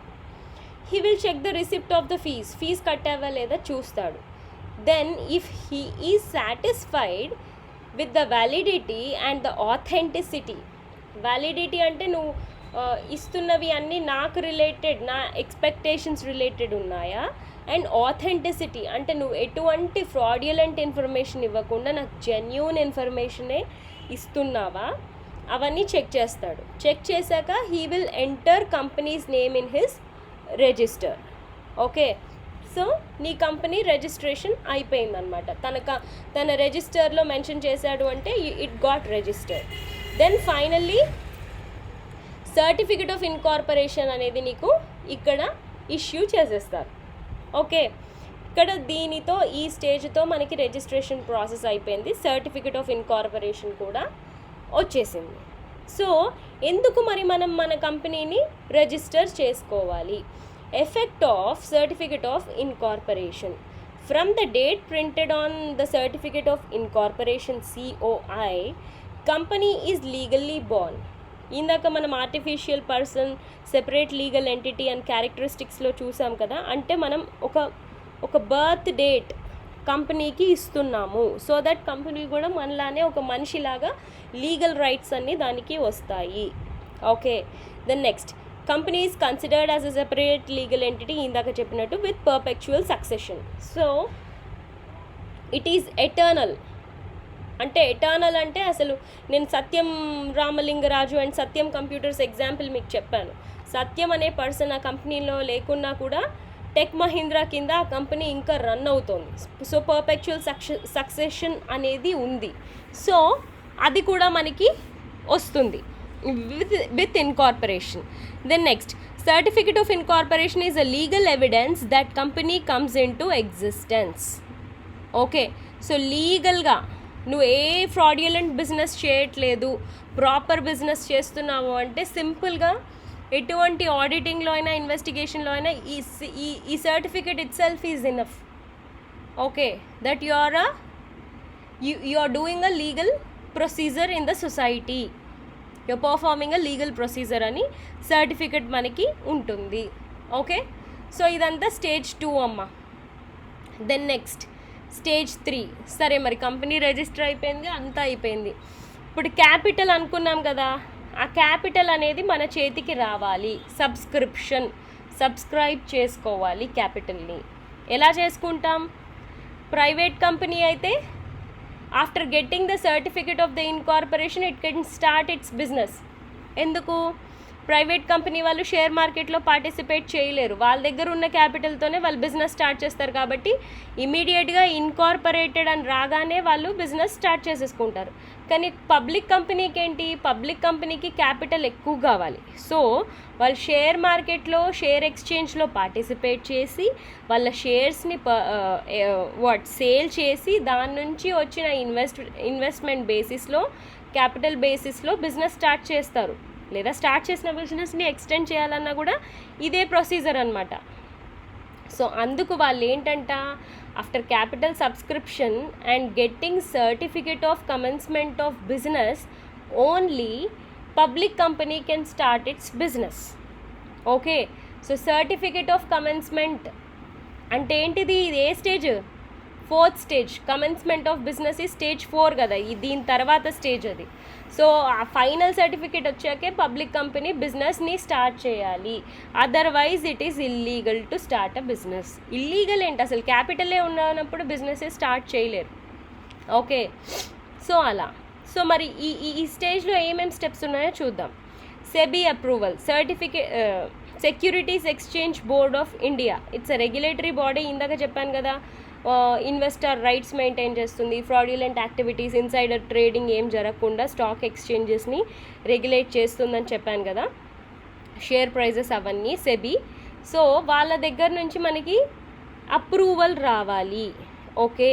He will check the receipt of the fees కట్టావా లేదా చూస్తాడు. Then if he is satisfied with the validity and the authenticity. Validity అంటే నువ్వు ఇస్తున్నవి అన్నీ నాకు రిలేటెడ్, నా ఎక్స్పెక్టేషన్స్ రిలేటెడ్ ఉన్నాయా, అండ్ ఆథెంటిసిటీ అంటే నువ్వు ఎటువంటి ఫ్రాడ్యులెంట్ ఇన్ఫర్మేషన్ ఇవ్వకుండా నాకు జెన్యూన్ ఇన్ఫర్మేషనే ఇస్తున్నావా అవన్నీ చెక్ చేస్తాడు. చెక్ చేశాక he will enter company's name in his register. Okay, so నీ కంపెనీ రిజిస్ట్రేషన్ అయిపోయిందనమాట. తన రిజిస్టర్లో మెన్షన్ చేశాడు అంటే it got registered. Then finally certificate of incorporation అనేది నీకు ఇక్కడ ఇష్యూ చేసేస్తారు. ఓకే, ఇక్కడ దీనితో ఈ స్టేజ్తో మనకి రిజిస్ట్రేషన్ ప్రాసెస్ అయిపోయింది, సర్టిఫికెట్ ఆఫ్ ఇన్కార్పొరేషన్ కూడా వచ్చేసింది. సో ఎందుకు మరి మనం మన కంపెనీని రిజిస్టర్ చేసుకోవాలి? Effect of certificate of incorporation. From the date printed on the certificate of incorporation COI, company is legally born. ఇందాక మనం artificial person, separate legal entity and క్యారెక్టరిస్టిక్స్లో చూసాం కదా, అంటే మనం ఒక బర్త్ డేట్ కంపెనీకి ఇస్తున్నాము, సో దట్ కంపెనీ కూడా మనలానే ఒక మనిషిలాగా లీగల్ రైట్స్ అన్నీ దానికి వస్తాయి. Okay, then next, company is considered as a separate legal entity, ఇందాక చెప్పినట్టు, with perpetual succession. So it is eternal. అంటే ఎటర్నల్ అంటే అసలు నేను Satyam Ramalinga Raju and Satyam Computers example మీకు చెప్పాను. సత్యం అనే పర్సన్ ఆ కంపెనీలో లేకున్నా కూడా టెక్ మహీంద్రా కింద ఆ కంపెనీ ఇంకా రన్ అవుతుంది. సో పర్పెక్చువల్ సక్సెషన్ అనేది ఉంది. సో అది కూడా మనకి వస్తుంది with incorporation. Then next, certificate of incorporation is a legal evidence that company comes into existence. Okay, so లీగల్గా నువ్వు ఏ ఫ్రాడ్యులెంట్ బిజినెస్ చేయట్లేదు, ప్రాపర్ బిజినెస్ చేస్తున్నావు అంటే సింపుల్గా ఎటువంటి ఆడిటింగ్లో అయినా ఇన్వెస్టిగేషన్లో అయినా ఈ certificate itself is enough. Okay, that you are doing a legal procedure in the society, you are performing a legal procedure అని సర్టిఫికెట్ మనకి ఉంటుంది. ఓకే, సో ఇదంతా స్టేజ్ 2 అమ్మ. Then next stage 3. సరే, మరి కంపెనీ రిజిస్టర్ అయిపోయింది, అంతా అయిపోయింది. ఇప్పుడు క్యాపిటల్ అనుకున్నాం కదా, ఆ క్యాపిటల్ అనేది మన చేతికి రావాలి. సబ్స్క్రైబ్ చేసుకోవాలి క్యాపిటల్ని. ఎలా చేసుకుంటాం? ప్రైవేట్ కంపెనీ అయితే after getting the certificate of the incorporation it can start its business. ఎందుకు? ప్రైవేట్ కంపెనీ వాళ్ళు షేర్ మార్కెట్లో పార్టిసిపేట్ చేయలేరు, వాళ్ళ దగ్గర ఉన్న క్యాపిటల్తోనే వాళ్ళు బిజినెస్ స్టార్ట్ చేస్తారు. కాబట్టి ఇమీడియట్గా ఇన్కార్పొరేటెడ్ అని రాగానే వాళ్ళు బిజినెస్ స్టార్ట్ చేసేసుకుంటారు. కానీ పబ్లిక్ కంపెనీకి ఏంటి? పబ్లిక్ కంపెనీకి క్యాపిటల్ ఎక్కువ కావాలి. సో వాళ్ళు షేర్ మార్కెట్లో, షేర్ ఎక్స్చేంజ్లో పార్టిసిపేట్ చేసి వాళ్ళ షేర్స్ని సేల్ చేసి దాని నుంచి వచ్చిన ఇన్వెస్ట్మెంట్ బేసిస్లో, క్యాపిటల్ బేసిస్లో బిజినెస్ స్టార్ట్ చేస్తారు. లేదా స్టార్ట్ చేసిన బిజినెస్ని ఎక్స్టెండ్ చేయాలన్నా కూడా ఇదే ప్రొసీజర్ అనమాట. సో అందుకు వాళ్ళు ఏంటంట, after capital subscription and getting certificate of commencement of business only public company can start its business. Okay, so certificate of commencement అంటే ఏంటిది? ఇది ఏ stage? 4th stage. Commencement of business ఈ స్టేజ్ 4 కదా, దీని తర్వాత స్టేజ్ అది. సో ఆ ఫైనల్ సర్టిఫికేట్ వచ్చాకే పబ్లిక్ కంపెనీ బిజినెస్ని స్టార్ట్ చేయాలి, otherwise it is illegal to start a business. Illegal ఏంటి? అసలు క్యాపిటలే ఉన్నప్పుడు బిజినెస్ స్టార్ట్ చేయలేరు. ఓకే, సో అలా. సో మరి ఈ స్టేజ్లో ఏమేమి స్టెప్స్ ఉన్నాయో చూద్దాం. SEBI approval, securities exchange board of India, it's a regulatory body. ఇందాక చెప్పాను కదా, ఇన్వెస్టర్ రైట్స్ మెయింటైన్ చేస్తుంది, ఫ్రాడ్యులెంట్ యాక్టివిటీస్, ఇన్సైడర్ ట్రేడింగ్ ఏం జరగకుండా స్టాక్ ఎక్స్చేంజెస్ని రెగ్యులేట్ చేస్తుందని చెప్పాను కదా, షేర్ ప్రైజెస్ అవన్నీ సెబీ. సో వాళ్ళ దగ్గర నుంచి మనకి అప్రూవల్ రావాలి. Okay,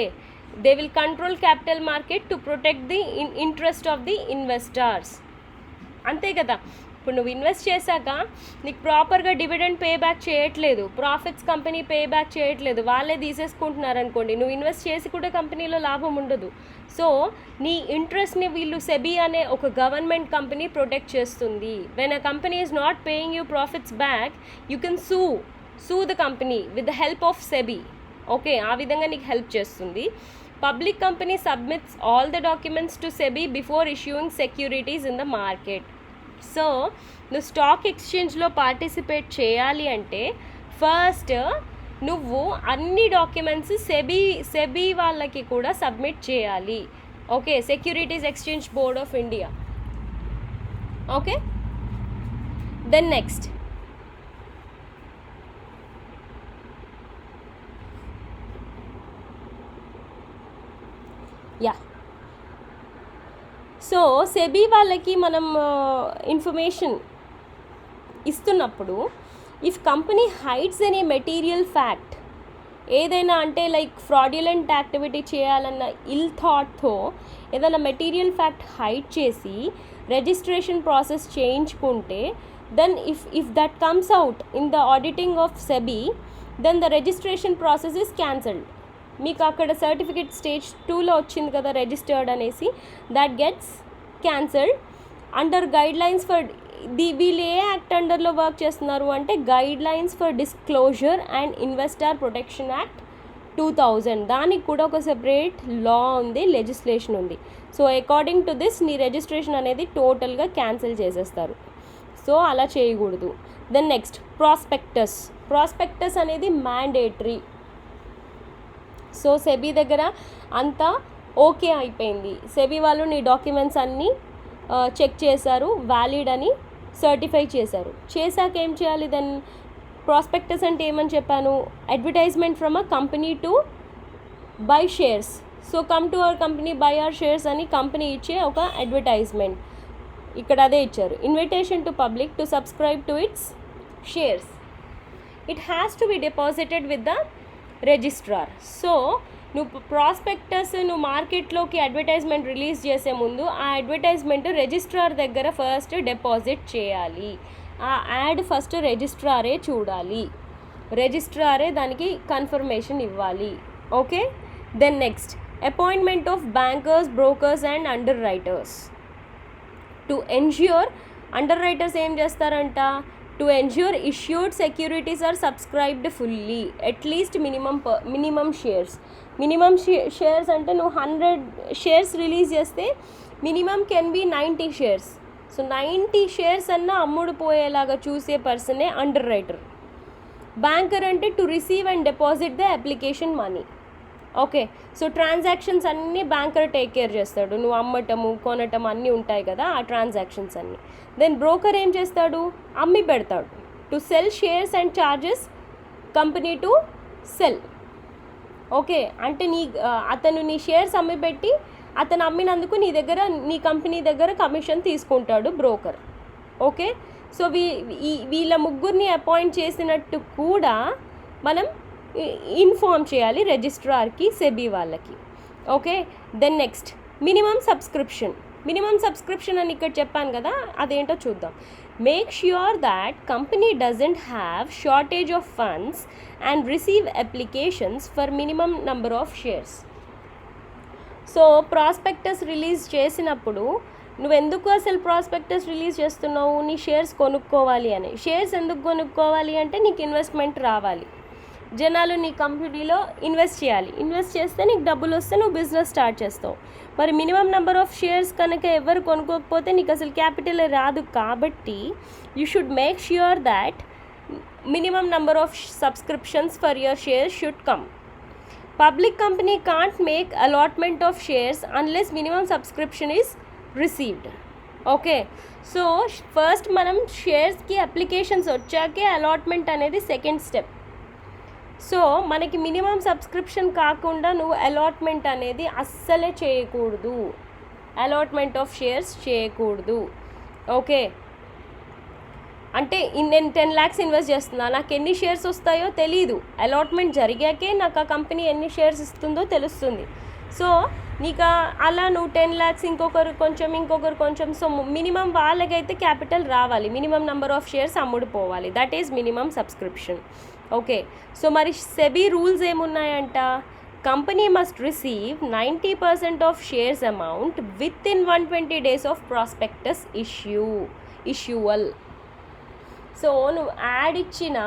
they will control capital market to protect the interest of the investors. అంతే కదా, ఇప్పుడు నువ్వు ఇన్వెస్ట్ చేశాక నీకు ప్రాపర్గా డివిడెండ్ పే బ్యాక్ చేయట్లేదు, ప్రాఫిట్స్ కంపెనీ పే బ్యాక్ చేయట్లేదు, వాళ్ళే తీసేసుకుంటున్నారు అనుకోండి, నువ్వు ఇన్వెస్ట్ చేసి కూడా కంపెనీలో లాభం ఉండదు. సో నీ ఇంట్రెస్ట్ని వీళ్ళు సెబీ అనే ఒక గవర్నమెంట్ కంపెనీ ప్రొటెక్ట్ చేస్తుంది. When a company is not paying you profits back, you can sue the company with the help of SEBI. Okay, ఆ విధంగా నీకు హెల్ప్ చేస్తుంది. Public company submits all the documents to SEBI before issuing securities in the market. So నువ్వు stock ఎక్స్చేంజ్లో participate చేయాలి అంటే first నువ్వు అన్ని డాక్యుమెంట్స్ సెబీ వాళ్ళకి కూడా సబ్మిట్ చేయాలి. Okay, securities exchange board of India. Okay, then next so SEBI వాళ్ళకి మనం ఇన్ఫర్మేషన్ ఇస్తున్నప్పుడు, if company hides any material fact, ఏదైనా అంటే లైక్ ఫ్రాడ్యులెంట్ యాక్టివిటీ చేయాలన్న ఇల్ థాట్తో ఏదైనా మెటీరియల్ ఫ్యాక్ట్ హైడ్ చేసి రిజిస్ట్రేషన్ ప్రాసెస్ చేయించుకుంటే, then if that comes out in the auditing of SEBI, then the registration process is cancelled. మీకు అక్కడ సర్టిఫికేట్ స్టేజ్ 2లో వచ్చింది కదా రిజిస్టర్డ్ అనేసి, that gets cancelled under guide lines for వీళ్ళు ఏ యాక్ట్ అండర్లో వర్క్ చేస్తున్నారు అంటే guide lines for disclosure and investor protection act 2000. దానికి కూడా ఒక సెపరేట్ లా ఉంది, లెజిస్లేషన్ ఉంది. సో అకార్డింగ్ టు దిస్ నీ రిజిస్ట్రేషన్ అనేది టోటల్గా క్యాన్సిల్ చేసేస్తారు. సో అలా చేయకూడదు. దెన్ నెక్స్ట్ ప్రాస్పెక్టస్ అనేది మ్యాండేటరీ. సో సెబీ దగ్గర అంతా ఓకే అయిపోయింది, సెబీ వాళ్ళు నీ డాక్యుమెంట్స్ అన్నీ చెక్ చేశారు, వ్యాలిడ్ అని సర్టిఫై చేశారు. చేశాక ఏం చేయాలి? దెన్ ప్రాస్పెక్టస్ అంటే ఏమని చెప్పాను? Advertisement from a company to buy shares. So come to our company, by our shares అని కంపెనీ ఇచ్చే ఒక అడ్వర్టైజ్మెంట్. ఇక్కడ అదే ఇచ్చారు, invitation to public to subscribe to it's shares. It has to be deposited with the registrar. So నువ్వు prospectus నువ్వు మార్కెట్లోకి advertisement release చేసే ముందు ఆ అడ్వర్టైజ్మెంట్ రిజిస్ట్రార్ దగ్గర ఫస్ట్ డిపాజిట్ చేయాలి. ఆ యాడ్ ఫస్ట్ రిజిస్ట్రారే చూడాలి, రిజిస్ట్రారే దానికి కన్ఫర్మేషన్ ఇవ్వాలి. Okay, then next appointment of bankers, brokers and underwriters to ensure. Underwriters ఏం చేస్తారంట? To ensure issued securities are subscribed fully, at least minimum shares. Minimum shares అంటే నువ్వు 100 shares release చేస్తే minimum can be 90 shares. So 90 shares అన్నా అమ్ముడు పోయేలాగా చూసే పర్సనే అండర్ రైటర్. బ్యాంకర్ అంటే to receive and deposit the application money. Okay, so transactions అన్నీ బ్యాంకర్ టేక్ కేర్ చేస్తాడు, నువ్వు అమ్మటము కొనటం అన్నీ ఉంటాయి కదా ఆ ట్రాన్సాక్షన్స్ అన్నీ. దెన్ బ్రోకర్ ఏం చేస్తాడు? అమ్మి పెడతాడు. To cell shares and charges company to cell. Okay, అంటే అతను నీ షేర్స్ అమ్మి పెట్టి అతను అమ్మినందుకు నీ కంపెనీ దగ్గర కమిషన్ తీసుకుంటాడు బ్రోకర్. ఓకే, సో వీళ్ళ ముగ్గురిని అపాయింట్ చేసినట్టు కూడా మనం ఇన్ఫార్మ్ చేయాలి రిజిస్ట్రార్కి, సెబీ వాళ్ళకి. Okay, then next minimum subscription అని ఇక్కడ చెప్పాను కదా, అదేంటో చూద్దాం. Make sure that company doesn't have shortage of funds and receive applications for minimum number of shares. So prospectus release చేసినప్పుడు నువ్వెందుకు అసలు ప్రాస్పెక్టస్ రిలీజ్ చేస్తున్నావు? నీ షేర్స్ కొనుక్కోవాలి అని. షేర్స్ ఎందుకు కొనుక్కోవాలి అంటే నీకు ఇన్వెస్ట్మెంట్ రావాలి, జనాలు నీ కంపెనీలో ఇన్వెస్ట్ చేయాలి. ఇన్వెస్ట్ చేస్తే నీకు డబ్బులు వస్తే నువ్వు బిజినెస్ స్టార్ట్ చేస్తావు. మరి మినిమం నెంబర్ ఆఫ్ షేర్స్ కనుక ఎవరు కొనుక్కోకపోతే నీకు అసలు క్యాపిటల్ రాదు. కాబట్టి you should make sure that minimum number of subscriptions for your shares should come. Public company can't make allotment of shares unless minimum subscription is received. Okay, so first మనం షేర్స్కి applications వచ్చాకే allotment అనేది second step. So మనకి minimum subscription కాకుండా నువ్వు allotment అనేది అస్సలే చేయకూడదు, allotment of shares చేయకూడదు. ఓకే, అంటే నేను 10 lakhs ఇన్వెస్ట్ చేస్తున్నా, నాకు ఎన్ని షేర్స్ వస్తాయో తెలీదు. అలాట్మెంట్ జరిగాకే నాకు ఆ కంపెనీ ఎన్ని షేర్స్ ఇస్తుందో తెలుస్తుంది. సో నీకు అలా నువ్వు 10 lakhs ఇంకొకరు కొంచెం. సో మినిమం వాళ్ళకైతే క్యాపిటల్ రావాలి, మినిమం నెంబర్ ఆఫ్ షేర్స్ అమ్ముడుపోవాలి. That is minimum subscription. Okay, so మరి సెబీ రూల్స్ ఏమున్నాయంట? Company must receive 90% of shares amount within 120 days of prospectus issual. So నువ్వు యాడ్ ఇచ్చిన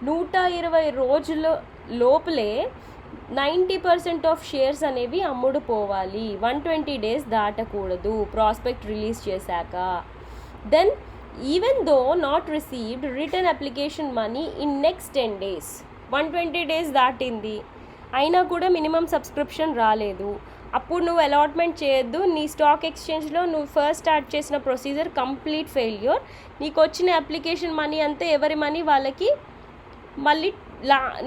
120 రోజుల లోపలే 90% ఆఫ్ షేర్స్ అనేవి అమ్ముడుపోవాలి, 120 days దాటకూడదు ప్రాస్పెక్ట్ రిలీజ్ చేశాక. Then even though not received return application money in next 10 days. 120 days దాటింది అయినా కూడా మినిమం సబ్స్క్రిప్షన్ రాలేదు, అప్పుడు నువ్వు అలాట్మెంట్ చేయొద్దు. నీ స్టాక్ ఎక్స్చేంజ్లో నువ్వు ఫస్ట్ స్టార్ట్ చేసిన ప్రొసీజర్ కంప్లీట్ ఫెయిల్యూర్. నీకు వచ్చిన అప్లికేషన్ మనీ అంతా ఎవరి మనీ వాళ్ళకి మళ్ళీ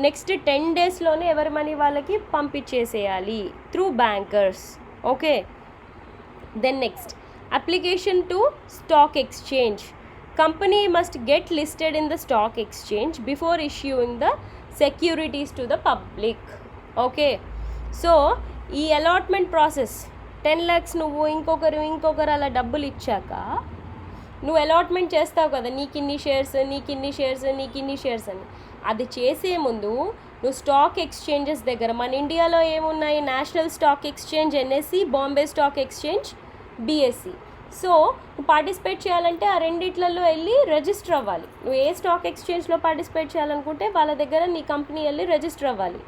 నెక్స్ట్ 10 డేస్లోనే ఎవరి మనీ వాళ్ళకి పంపించేసేయాలి through bankers. Okay, then next application to stock exchange. Company must get listed in the stock exchange before issuing the securities to the public. Okay, so ఈ allotment process 10 lakhs నువ్వు ఇంకొకరు అలా డబ్బులు ఇచ్చాక నువ్వు అలాట్మెంట్ చేస్తావు కదా, నీకు ఇన్ని షేర్స్ అని. అది చేసే ముందు నువ్వు స్టాక్ ఎక్స్చేంజెస్ దగ్గర, మన ఇండియాలో ఏమున్నాయి, national stock exchange NSE, Bombay stock exchange BSE. So నువ్వు పార్టిసిపేట్ చేయాలంటే ఆ రెండిట్లలో వెళ్ళి రిజిస్టర్ అవ్వాలి. నువ్వు ఏ స్టాక్ ఎక్స్చేంజ్లో పార్టిసిపేట్ చేయాలనుకుంటే వాళ్ళ దగ్గర నీ కంపెనీ వెళ్ళి రిజిస్టర్ అవ్వాలి.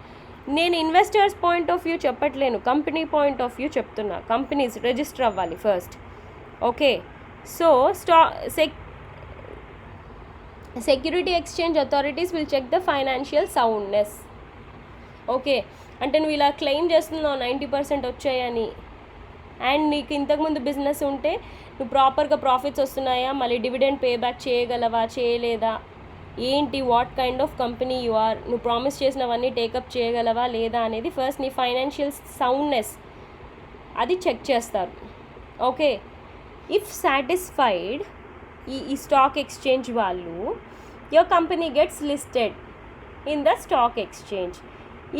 నేను ఇన్వెస్టర్స్ పాయింట్ ఆఫ్ వ్యూ చెప్పట్లేను, కంపెనీ పాయింట్ ఆఫ్ వ్యూ చెప్తున్నా. కంపెనీస్ రిజిస్టర్ అవ్వాలి first. Okay, so security exchange authorities will check the financial soundness. Okay, అంటే నువ్వు ఇలా క్లెయిమ్ చేస్తున్నావు 90% వచ్చాయని, అండ్ నీకు ఇంతకుముందు బిజినెస్ ఉంటే నువ్వు ప్రాపర్గా ప్రాఫిట్స్ వస్తున్నాయా, మళ్ళీ డివిడెండ్ పే బ్యాక్ చేయగలవా, చేయలేదా, ఏంటి, what kind of company you are, నువ్వు ప్రామిస్ చేసినవన్నీ టేకప్ చేయగలవా లేదా అనేది ఫస్ట్ నీ ఫైనాన్షియల్ సౌండ్నెస్ అది చెక్ చేస్తారు. ఓకే, ఇఫ్ సాటిస్ఫైడ్ ఈ స్టాక్ ఎక్స్చేంజ్ వాళ్ళు, your company gets listed in the stock exchange.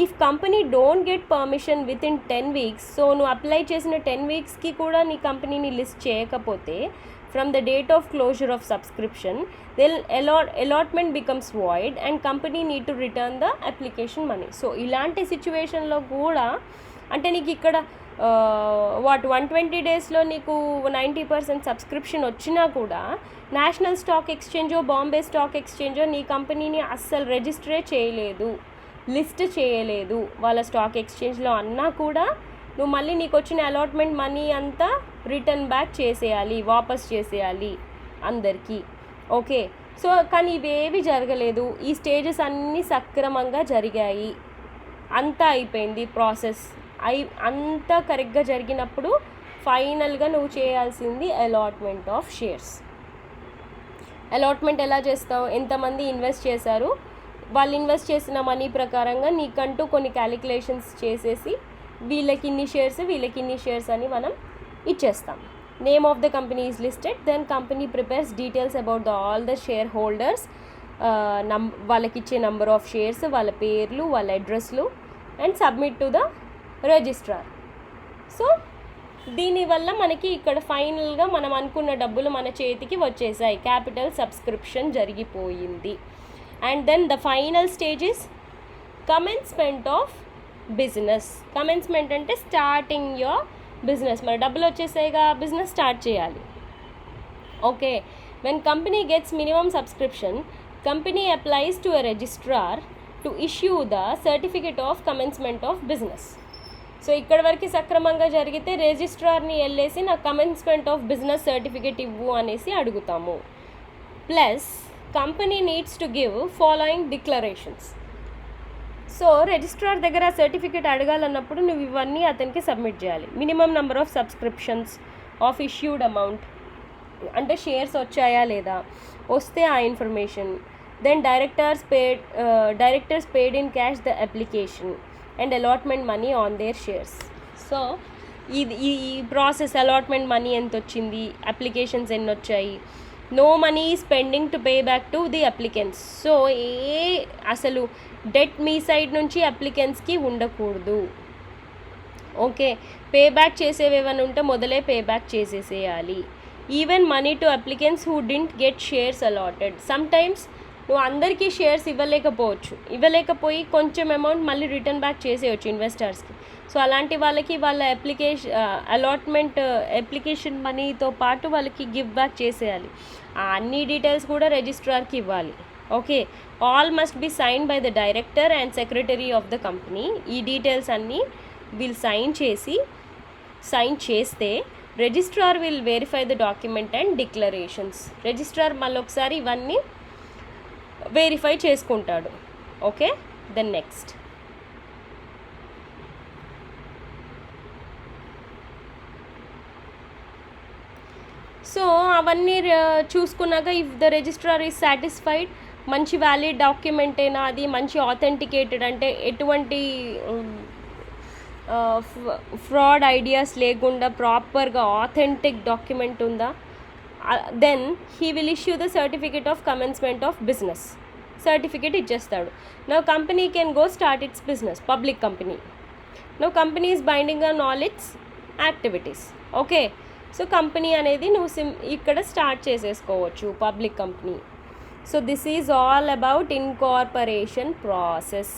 If company don't get permission within 10 weeks, so నువ్వు అప్లై చేసిన 10 weeksకి కూడా నీ కంపెనీని లిస్ట్ చేయకపోతే, from the date of closure of subscription then allotment becomes void and company need to return the application money. So ఇలాంటి సిచ్యువేషన్లో కూడా, అంటే నీకు ఇక్కడ 120 daysలో నీకు 90% సబ్స్క్రిప్షన్ వచ్చినా కూడా నేషనల్ స్టాక్ ఎక్స్చేంజో బాంబే స్టాక్ ఎక్స్చేంజో నీ కంపెనీని అస్సలు రిజిస్టరే చేయలేదు, లిస్ట్ చేయలేదు వాళ్ళ స్టాక్ ఎక్స్చేంజ్లో అన్నా కూడా నువ్వు మళ్ళీ నీకు వచ్చిన అలాట్మెంట్ మనీ అంతా రిటర్న్ బ్యాక్ చేసేయాలి, వాపస్ చేసేయాలి అందరికీ. ఓకే, సో కానీ ఇవేవి జరగలేదు. ఈ స్టేజెస్ అన్నీ సక్రమంగా జరిగాయి, అంతా అయిపోయింది ప్రాసెస్. అంతా కరెక్ట్గా జరిగినప్పుడు ఫైనల్గా నువ్వు చేయాల్సింది అలాట్మెంట్ ఆఫ్ షేర్స్. అలాట్మెంట్ ఎలా చేస్తావు, ఎంతమంది ఇన్వెస్ట్ చేశారు, వాళ్ళు ఇన్వెస్ట్ చేసిన మనీ ప్రకారంగా నీకంటూ కొన్ని క్యాలిక్యులేషన్స్ చేసేసి వీళ్ళకి ఇన్ని షేర్స్ అని మనం ఇచ్చేస్తాం. Name of the company is listed, then company prepares details about all the share holders, వాళ్ళకి ఇచ్చే నంబర్ ఆఫ్ షేర్స్, వాళ్ళ పేర్లు, వాళ్ళ అడ్రస్లు, and submit to the registrar. So దీనివల్ల మనకి ఇక్కడ ఫైనల్గా మనం అనుకున్న డబ్బులు మన చేతికి వచ్చేసాయి, క్యాపిటల్ సబ్స్క్రిప్షన్ జరిగిపోయింది. And then the final stage is commencement of business. Commencement అంటే స్టార్టింగ్ యువర్ బిజినెస్. మరి డబ్బులు వచ్చేసాయిగా, బిజినెస్ స్టార్ట్ చేయాలి. Okay, when company gets minimum subscription, company applies to a registrar to issue the certificate of commencement of business. So ఇక్కడ వరకు సక్రమంగా జరిగితే రిజిస్ట్రార్ని వెళ్ళేసి నాకు కమెన్స్మెంట్ ఆఫ్ బిజినెస్ సర్టిఫికేట్ ఇవ్వు అనేసి అడుగుతాము. Plus company needs to give following declarations. So registrar దగ్గర సర్టిఫికేట్ అడగాలన్నప్పుడు నువ్వు ఇవన్నీ అతనికి సబ్మిట్ చేయాలి. Minimum number of subscriptions, of issued amount, అంటే షేర్స్ వచ్చాయా లేదా, వస్తే ఆ information, then directors paid in cash the application and allotment money on their shares. So ఈ ప్రాసెస్, అలాట్మెంట్ మనీ ఎంత వచ్చింది, అప్లికేషన్స్ ఎన్ని వచ్చాయి, no money is pending to pay back to the applicants. So అసలు డెట్ మీ side నుంచి అప్లికెంట్స్కి ఉండకూడదు. Okay, pay back చేసేవి ఏమైనా ఉంటే మొదలే పే బ్యాక్ చేసేసేయాలి. Even money to applicants who didn't get shares allotted. Sometimes నువ్వు అందరికీ షేర్స్ ఇవ్వలేకపోయి కొంచెం అమౌంట్ మళ్ళీ రిటర్న్ బ్యాక్ చేసేయచ్చు ఇన్వెస్టర్స్కి. సో అలాంటి వాళ్ళకి వాళ్ళ అప్లికేషన్ మనీతో పాటు వాళ్ళకి గివ్ బ్యాక్ చేసేయాలి. అన్ని డీటెయిల్స్ కూడా రిజిస్ట్రార్కి ఇవ్వాలి. Okay, all must be sign by the director and secretary of the company. ఈ డీటెయిల్స్ అన్నీ వీళ్ళు సైన్ చేస్తే registrar will verify the document and declarations. Registrar మళ్ళీ ఒకసారి ఇవన్నీ వెరిఫై చేసుకుంటాడు. ఓకే, దెన్ నెక్స్ట్ సో అవన్నీ చూసుకున్నాక if the registrar is satisfied, మంచి వ్యాలిడ్ డాక్యుమెంట్ అయినా, అది మంచి ఆథెంటికేటెడ్ అంటే ఎటువంటి ఫ్రాడ్ ఐడియాస్ లేకుండా ప్రాపర్గా ఆథెంటిక్ డాక్యుమెంట్ ఉందా, then he will issue the certificate of commencement of business. Certificate ఇచ్చేస్తాడు. Now company can go start its business, public company. Now company is binding on all its activities. Okay, so company అనేది నువ్వు ఇక్కడ start చేసేసుకోవచ్చు, public company. So this is all about incorporation process.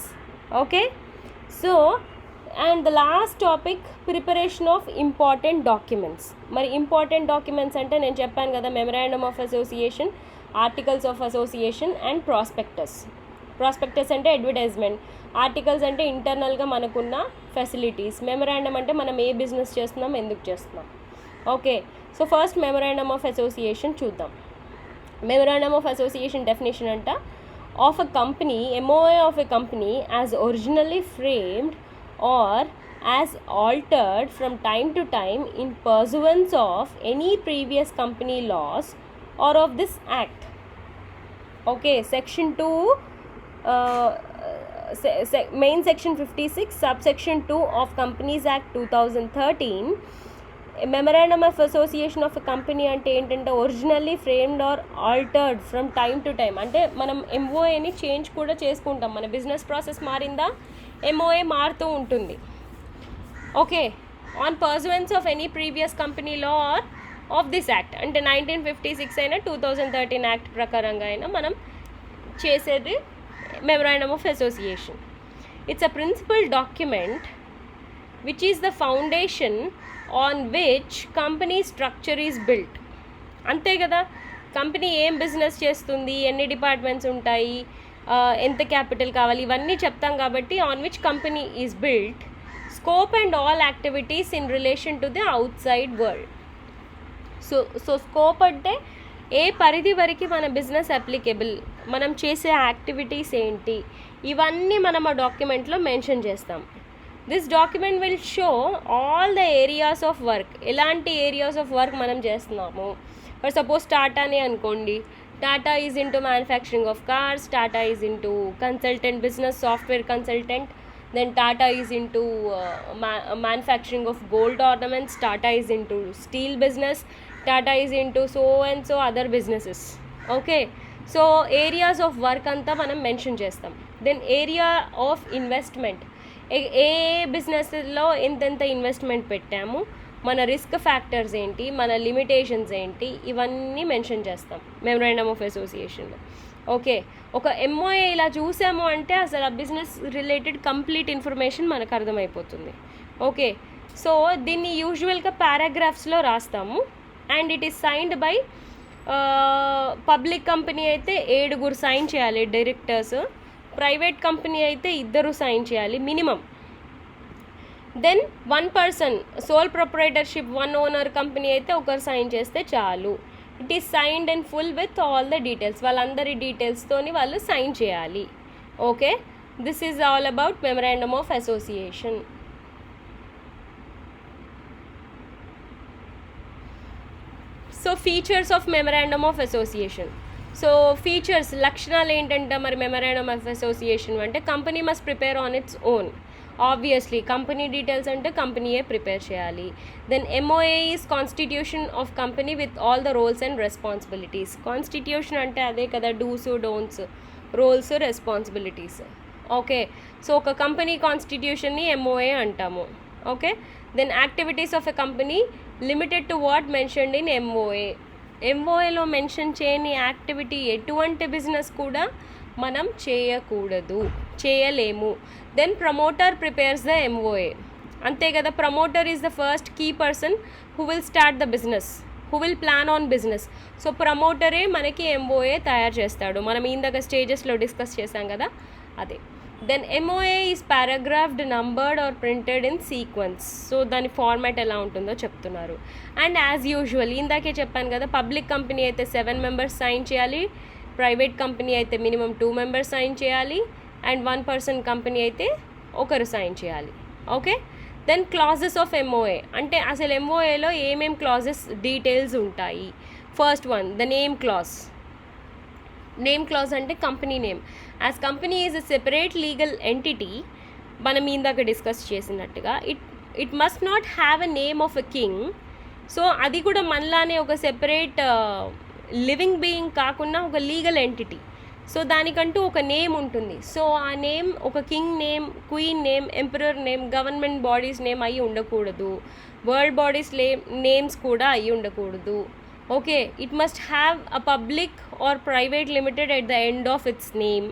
Okay, so and the last topic preparation of important documents. మరి important documents అంటే నేను చెప్పాను కదా, memorandum of association, articles of association and prospectus. Prospectus అంటే advertisement, articles అంటే ఇంటర్నల్గా మనకున్న facilities, memorandum అంటే మనం ఏ బిజినెస్ చేస్తున్నాం, ఎందుకు చేస్తున్నాం. Okay, so first memorandum of association చూద్దాం. మెమరాండమ్ ఆఫ్ అసోసియేషన్ డెఫినేషన్ అంట, of a company, MOA of a company as originally framed or as altered from time to time in pursuance of any previous company laws or of this act. Okay, section 2 main section 56 subsection 2 of Companies Act 2013. Memorandum of association of a company అంటే ఏంటంటే originally framed or altered from time to time. అంటే మనం MOAని change కూడా చేసుకుంటాం, మన business process మారిందా MOA మారుతూ ఉంటుంది. Okay, on pursuance of any previous company law or of this act, అంటే 1956 అయినా 2013 యాక్ట్ ప్రకారంగా అయినా మనం చేసేది memorandum of association. It's a principal document which is the foundation on which company structure is built. అంతే కదా, కంపెనీ ఏం business చేస్తుంది, ఎన్ని డిపార్ట్మెంట్స్ ఉంటాయి, ఎంత క్యాపిటల్ కావాలి, ఇవన్నీ చెప్తాం కాబట్టి on which company is built, scope and all activities in relation to the out side world. So scope అంటే ఏ పరిధి వరకు మన బిజినెస్ అప్లికేబుల్, మనం చేసే యాక్టివిటీస్ ఏంటి, ఇవన్నీ మనం ఆ డాక్యుమెంట్లో మెన్షన్ చేస్తాం. This document will show all the areas of work, ఎలాంటి ఏరియాస్ ఆఫ్ వర్క్ మనం చేస్తున్నాము. ఫర్ సపోజ్ టాటానే అనుకోండి, Tata is into manufacturing of cars, Tata is into consultant business, software consultant, then Tata is into manufacturing of gold ornaments, Tata is into steel business, Tata is into so and so other businesses. Okay, so areas of work anta manam mention chestam. Then area of investment, ఏ బిజినెస్లో ఎంతెంత investment పెట్టాము, మన risk factors ఏంటి, మన limitations ఏంటి, ఇవన్నీ mention చేస్తాం memorandum of అసోసియేషన్లో. ఓకే, ఒక MOA ఇలా చూసాము అంటే అసలు ఆ బిజినెస్ రిలేటెడ్ కంప్లీట్ ఇన్ఫర్మేషన్ మనకు అర్థమైపోతుంది. ఓకే, సో దీన్ని యూజువల్గా పారాగ్రాఫ్స్లో రాస్తాము and it is signed by public company అయితే 7 సైన్ చేయాలి డైరెక్టర్స్, ప్రైవేట్ కంపెనీ అయితే 2 సైన్ చేయాలి minimum. Then 1 person sole proprietorship 1 owner company అయితే 1 సైన్ చేస్తే చాలు. It is signed and full with all the details, వాళ్ళందరి డీటెయిల్స్తోని వాళ్ళు సైన్ చేయాలి. Okay, this is all about memorandum of association. So features of memorandum of association. So features, లక్షణాలు ఏంటంటే మరి మెమరాండమ్ ఆఫ్ అసోసియేషన్ అంటే company must prepare on its own. Obviously company details అంటే కంపెనీయే ప్రిపేర్ చేయాలి. Then MOA is constitution of company with all the roles and responsibilities. Constitution అంటే అదే కదా, do's don'ts, roles responsibilities. Okay, so ఒక company కాన్స్టిట్యూషన్ని MOA అంటాము. Okay, then activities of a company limited to what mentioned in MOA. MOAలో mention చేయని activity ఎటువంటి business కూడా మనం చేయకూడదు, చేయలేము. Then promoter prepares the MOA. అంతే కదా, promoter is the first key person who will start the business, who will plan on business. So ప్రమోటరే మనకి MOA తయారు చేస్తాడు. మనం ఇందాక స్టేజెస్లో డిస్కస్ చేసాం కదా, అదే. Then MOA is paragraphed, numbered or printed in sequence. So దాని ఫార్మాట్ ఎలా ఉంటుందో చెప్తున్నారు. అండ్ యాజ్ యూజువల్ ఇందాకే చెప్పాను కదా, పబ్లిక్ కంపెనీ అయితే 7 మెంబర్స్ సైన్ చేయాలి, ప్రైవేట్ కంపెనీ అయితే మినిమం 2 మెంబర్స్ సైన్ చేయాలి, అండ్ 1 పర్సన్ కంపెనీ అయితే 1 సైన్ చేయాలి. Okay, then clauses of MOA అంటే అసలు ఎంఓఏలో ఏమేం క్లాజెస్ డీటెయిల్స్ ఉంటాయి. First one the name clause. Name clause అంటే company name. As company is a separate legal entity, మనం ఇందాక డిస్కస్ చేసినట్టుగా it must not have a name of a king. So అది కూడా మనలానే ఒక సెపరేట్ లివింగ్ బీయింగ్ కాకుండా ఒక లీగల్ ఎంటిటీ. సో దానికంటూ ఒక నేమ్ ఉంటుంది. సో ఆ నేమ్ ఒక king name, queen name, emperor name, government bodies name అయ్యి ఉండకూడదు. వరల్డ్ బాడీస్ నేమ్స్ కూడా అయ్యి ఉండకూడదు. Okay, it must have a public or private limited at the end of its name.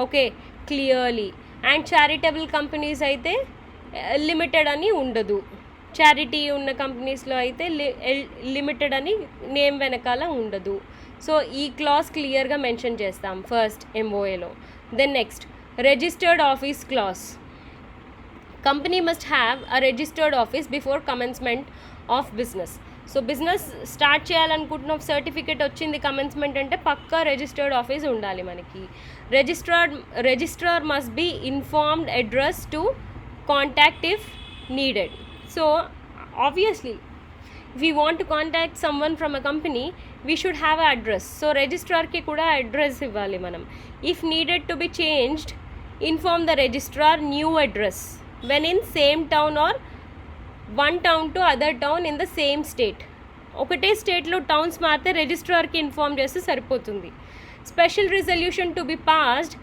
Okay, clearly. And charitable companies అయితే limited అని ఉండదు. Charity ఉన్న కంపెనీస్లో అయితే లిమిటెడ్ అని నేమ్ వెనకాల ఉండదు. సో ఈ క్లాజ్ క్లియర్గా మెన్షన్ చేస్తాం ఫస్ట్ ఎంఓఏలో. Then next registered office clause. Company must have a registered office before commencement of business. So business start చేయాలనుకుంటున్న సర్టిఫికేట్ వచ్చింది కమెన్స్మెంట్ అంటే పక్కా రిజిస్టర్డ్ ఆఫీస్ ఉండాలి మనకి. Registrar must be informed address to contact if needed. So obviously if we want to contact someone from a company, we should have an address. So registrar ki kuda address ivvali manam. If needed to be changed, inform the registrar new address when in same town or one town to other town in the same state. ఒకటే స్టేట్లో towns మారితే రిజిస్ట్రార్కి inform చేస్తే సరిపోతుంది. Special resolution to be passed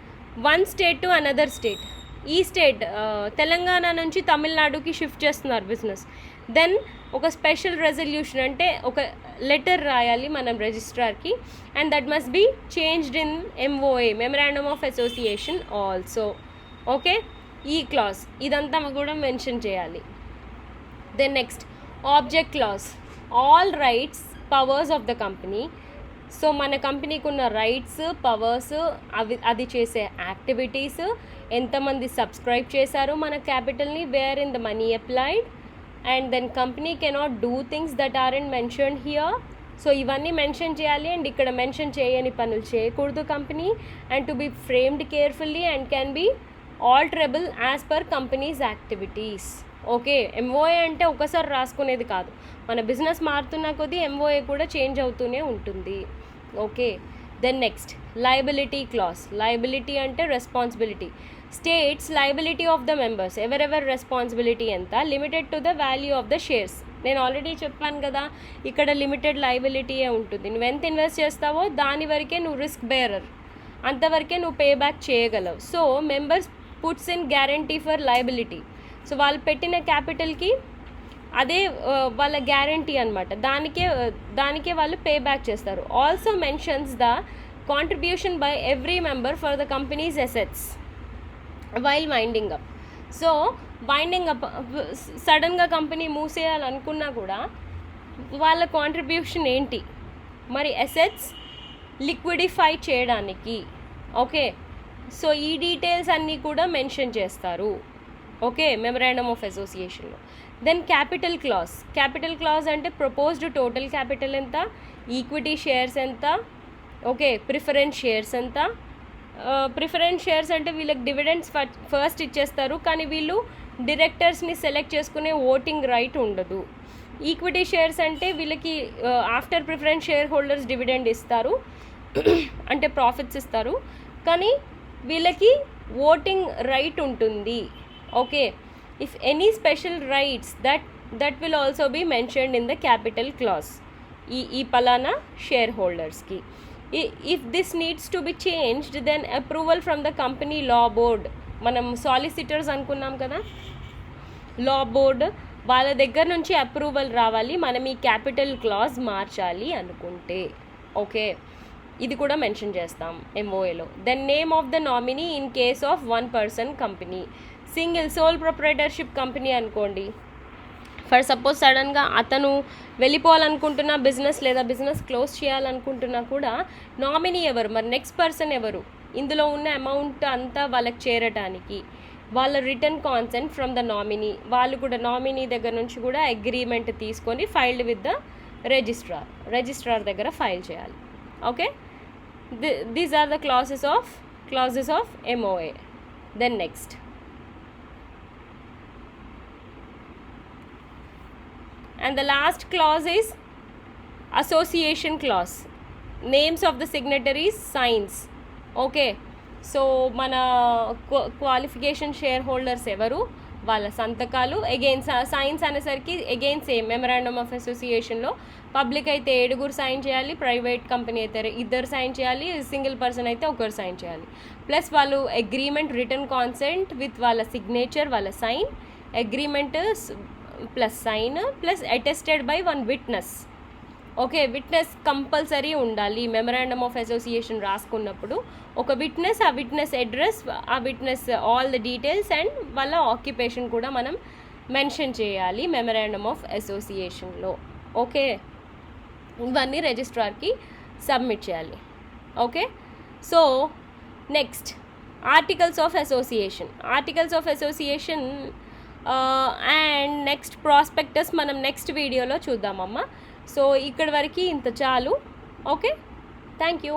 one state to another state. ఈ state Telangana నుంచి తమిళనాడుకి shift చేస్తున్నారు business. Then ఒక స్పెషల్ రెజల్యూషన్ అంటే ఒక లెటర్ రాయాలి మనం రిజిస్ట్రార్కి. And that must be changed in MOA, memorandum of association also. Okay, ఈ క్లాస్ ఇదంతా కూడా మెన్షన్ చేయాలి. Then next object clause. All rights powers of the company. So మన కంపెనీకి ఉన్న రైట్స్, పవర్స్, అది చేసే యాక్టివిటీస్, ఎంతమంది సబ్స్క్రైబ్ చేశారు మన క్యాపిటల్ని, wherein the money applied, and then company cannot do things that aren't mentioned here. So ఇవన్నీ మెన్షన్ చేయాలి. అండ్ ఇక్కడ మెన్షన్ చేయని పనులు చేయకూడదు కంపెనీ. And to be framed carefully and can be alterable as per companies activities. Okay, MOA అంటే ఒకసారి రాసుకునేది కాదు. మన బిజినెస్ మారుతున్న కొద్దీ ఎంఓఏ కూడా చేంజ్ అవుతూనే ఉంటుంది. Okay, then next liability clause. Liability అంటే responsibility. States liability of the members. ఎవరెవరి రెస్పాన్సిబిలిటీ ఎంత, limited to the value of the shares. నేను ఆల్రెడీ చెప్పాను కదా, ఇక్కడ లిమిటెడ్ లయబిలిటీయే ఉంటుంది. నువ్వు ఎంత ఇన్వెస్ట్ చేస్తావో దాని వరకే నువ్వు రిస్క్ బేరర్, అంతవరకే నువ్వు పే బ్యాక్ చేయగలవు. So members puts in guarantee for liability. So వాళ్ళు పెట్టిన క్యాపిటల్కి అదే వాళ్ళ గ్యారంటీ అనమాట. దానికే వాళ్ళు పే బ్యాక్ చేస్తారు. Also mentions the contribution by every member for the companies assets while winding up. So winding up సడన్గా కంపెనీ మూసేయాలనుకున్నా కూడా వాళ్ళ కాంట్రిబ్యూషన్ ఏంటి, మరి అసెట్స్ లిక్విడిఫై చేయడానికి. ఓకే, సో ఈ డీటెయిల్స్ అన్నీ కూడా మెన్షన్ చేస్తారు. ఓకే, మెమరాండమ్ ఆఫ్ అసోసియేషన్లో. Then capital clause. Capital clause అంటే ప్రపోజ్డ్ టోటల్ క్యాపిటల్ ఎంత, ఈక్విటీ షేర్స్ ఎంత, ఓకే, ప్రిఫరెన్స్ షేర్స్ ఎంత. ప్రిఫరెన్స్ షేర్స్ అంటే వీళ్ళకి డివిడెండ్స్ ఫస్ట్ ఇచ్చేస్తారు, కానీ వీళ్ళు డైరెక్టర్స్ని సెలెక్ట్ చేసుకునే ఓటింగ్ రైట్ ఉండదు. ఈక్విటీ షేర్స్ అంటే వీళ్ళకి after preference share holders dividend ఇస్తారు, అంటే ప్రాఫిట్స్ ఇస్తారు, కానీ వీళ్ళకి ఓటింగ్ రైట్ ఉంటుంది. Okay, if any special rights that will also be mentioned in the capital clause ఈ పలానా share హోల్డర్స్కి. if this needs to be changed, then approval from the company law board. మనం solicitors అనుకున్నాం కదా, లా board వాళ్ళ దగ్గర నుంచి approval రావాలి మనం ఈ క్యాపిటల్ క్లాజ్ మార్చాలి అనుకుంటే. ఓకే, ఇది కూడా మెన్షన్ చేస్తాం ఎంఓఏలో. Then name of the nominee in case of one person company. Single sole proprietorship company అనుకోండి, ఫర్ సపోజ్ సడన్గా అతను వెళ్ళిపోవాలనుకుంటున్న బిజినెస్ లేదా బిజినెస్ క్లోజ్ చేయాలనుకుంటున్నా కూడా నామినీ ఎవరు, మరి నెక్స్ట్ పర్సన్ ఎవరు, ఇందులో ఉన్న అమౌంట్ అంతా వాళ్ళకి చేరటానికి వాళ్ళ return consent from the nominee. వాళ్ళు కూడా నామినీ దగ్గర నుంచి కూడా అగ్రిమెంట్ తీసుకొని ఫైల్డ్ విత్ ద రిజిస్ట్రార్ దగ్గర ఫైల్ చేయాలి. Okay, these are the clauses of MOA. Then next And the last clause is association clause. Names of the signatories, signs. Okay, so మన qualification share holders ఎవరు, వాళ్ళ సంతకాలు, again signs అనేసరికి again same memorandum of అసోసియేషన్లో public అయితే 7 sign చేయాలి, private company అయితే 2 sign చేయాలి, సింగిల్ పర్సన్ అయితే 1 సైన్ చేయాలి. ప్లస్ వాళ్ళు అగ్రిమెంట్, రిటర్న్ కాన్సెంట్ విత్ వాళ్ళ సిగ్నేచర్, వాళ్ళ sign, agreement plus sign plus attested by 1 witness. Okay, witness compulsory ఉండాలి. మెమరాండమ్ ఆఫ్ అసోసియేషన్ రాసుకున్నప్పుడు ఒక విట్నెస్, ఆ విట్నెస్ అడ్రస్, ఆ witness all the details and వాళ్ళ ఆక్యుపేషన్ కూడా మనం మెన్షన్ చేయాలి మెమరాండమ్ ఆఫ్ అసోసియేషన్లో. ఓకే, ఇవన్నీ రిజిస్ట్రార్కి సబ్మిట్ చేయాలి. Okay, so next articles of association. Articles of association and next prospectus మనం నెక్స్ట్ వీడియోలో చూద్దామమ్మా. సో ఇక్కడి వరకు ఇంత చాలు. Okay, thank you.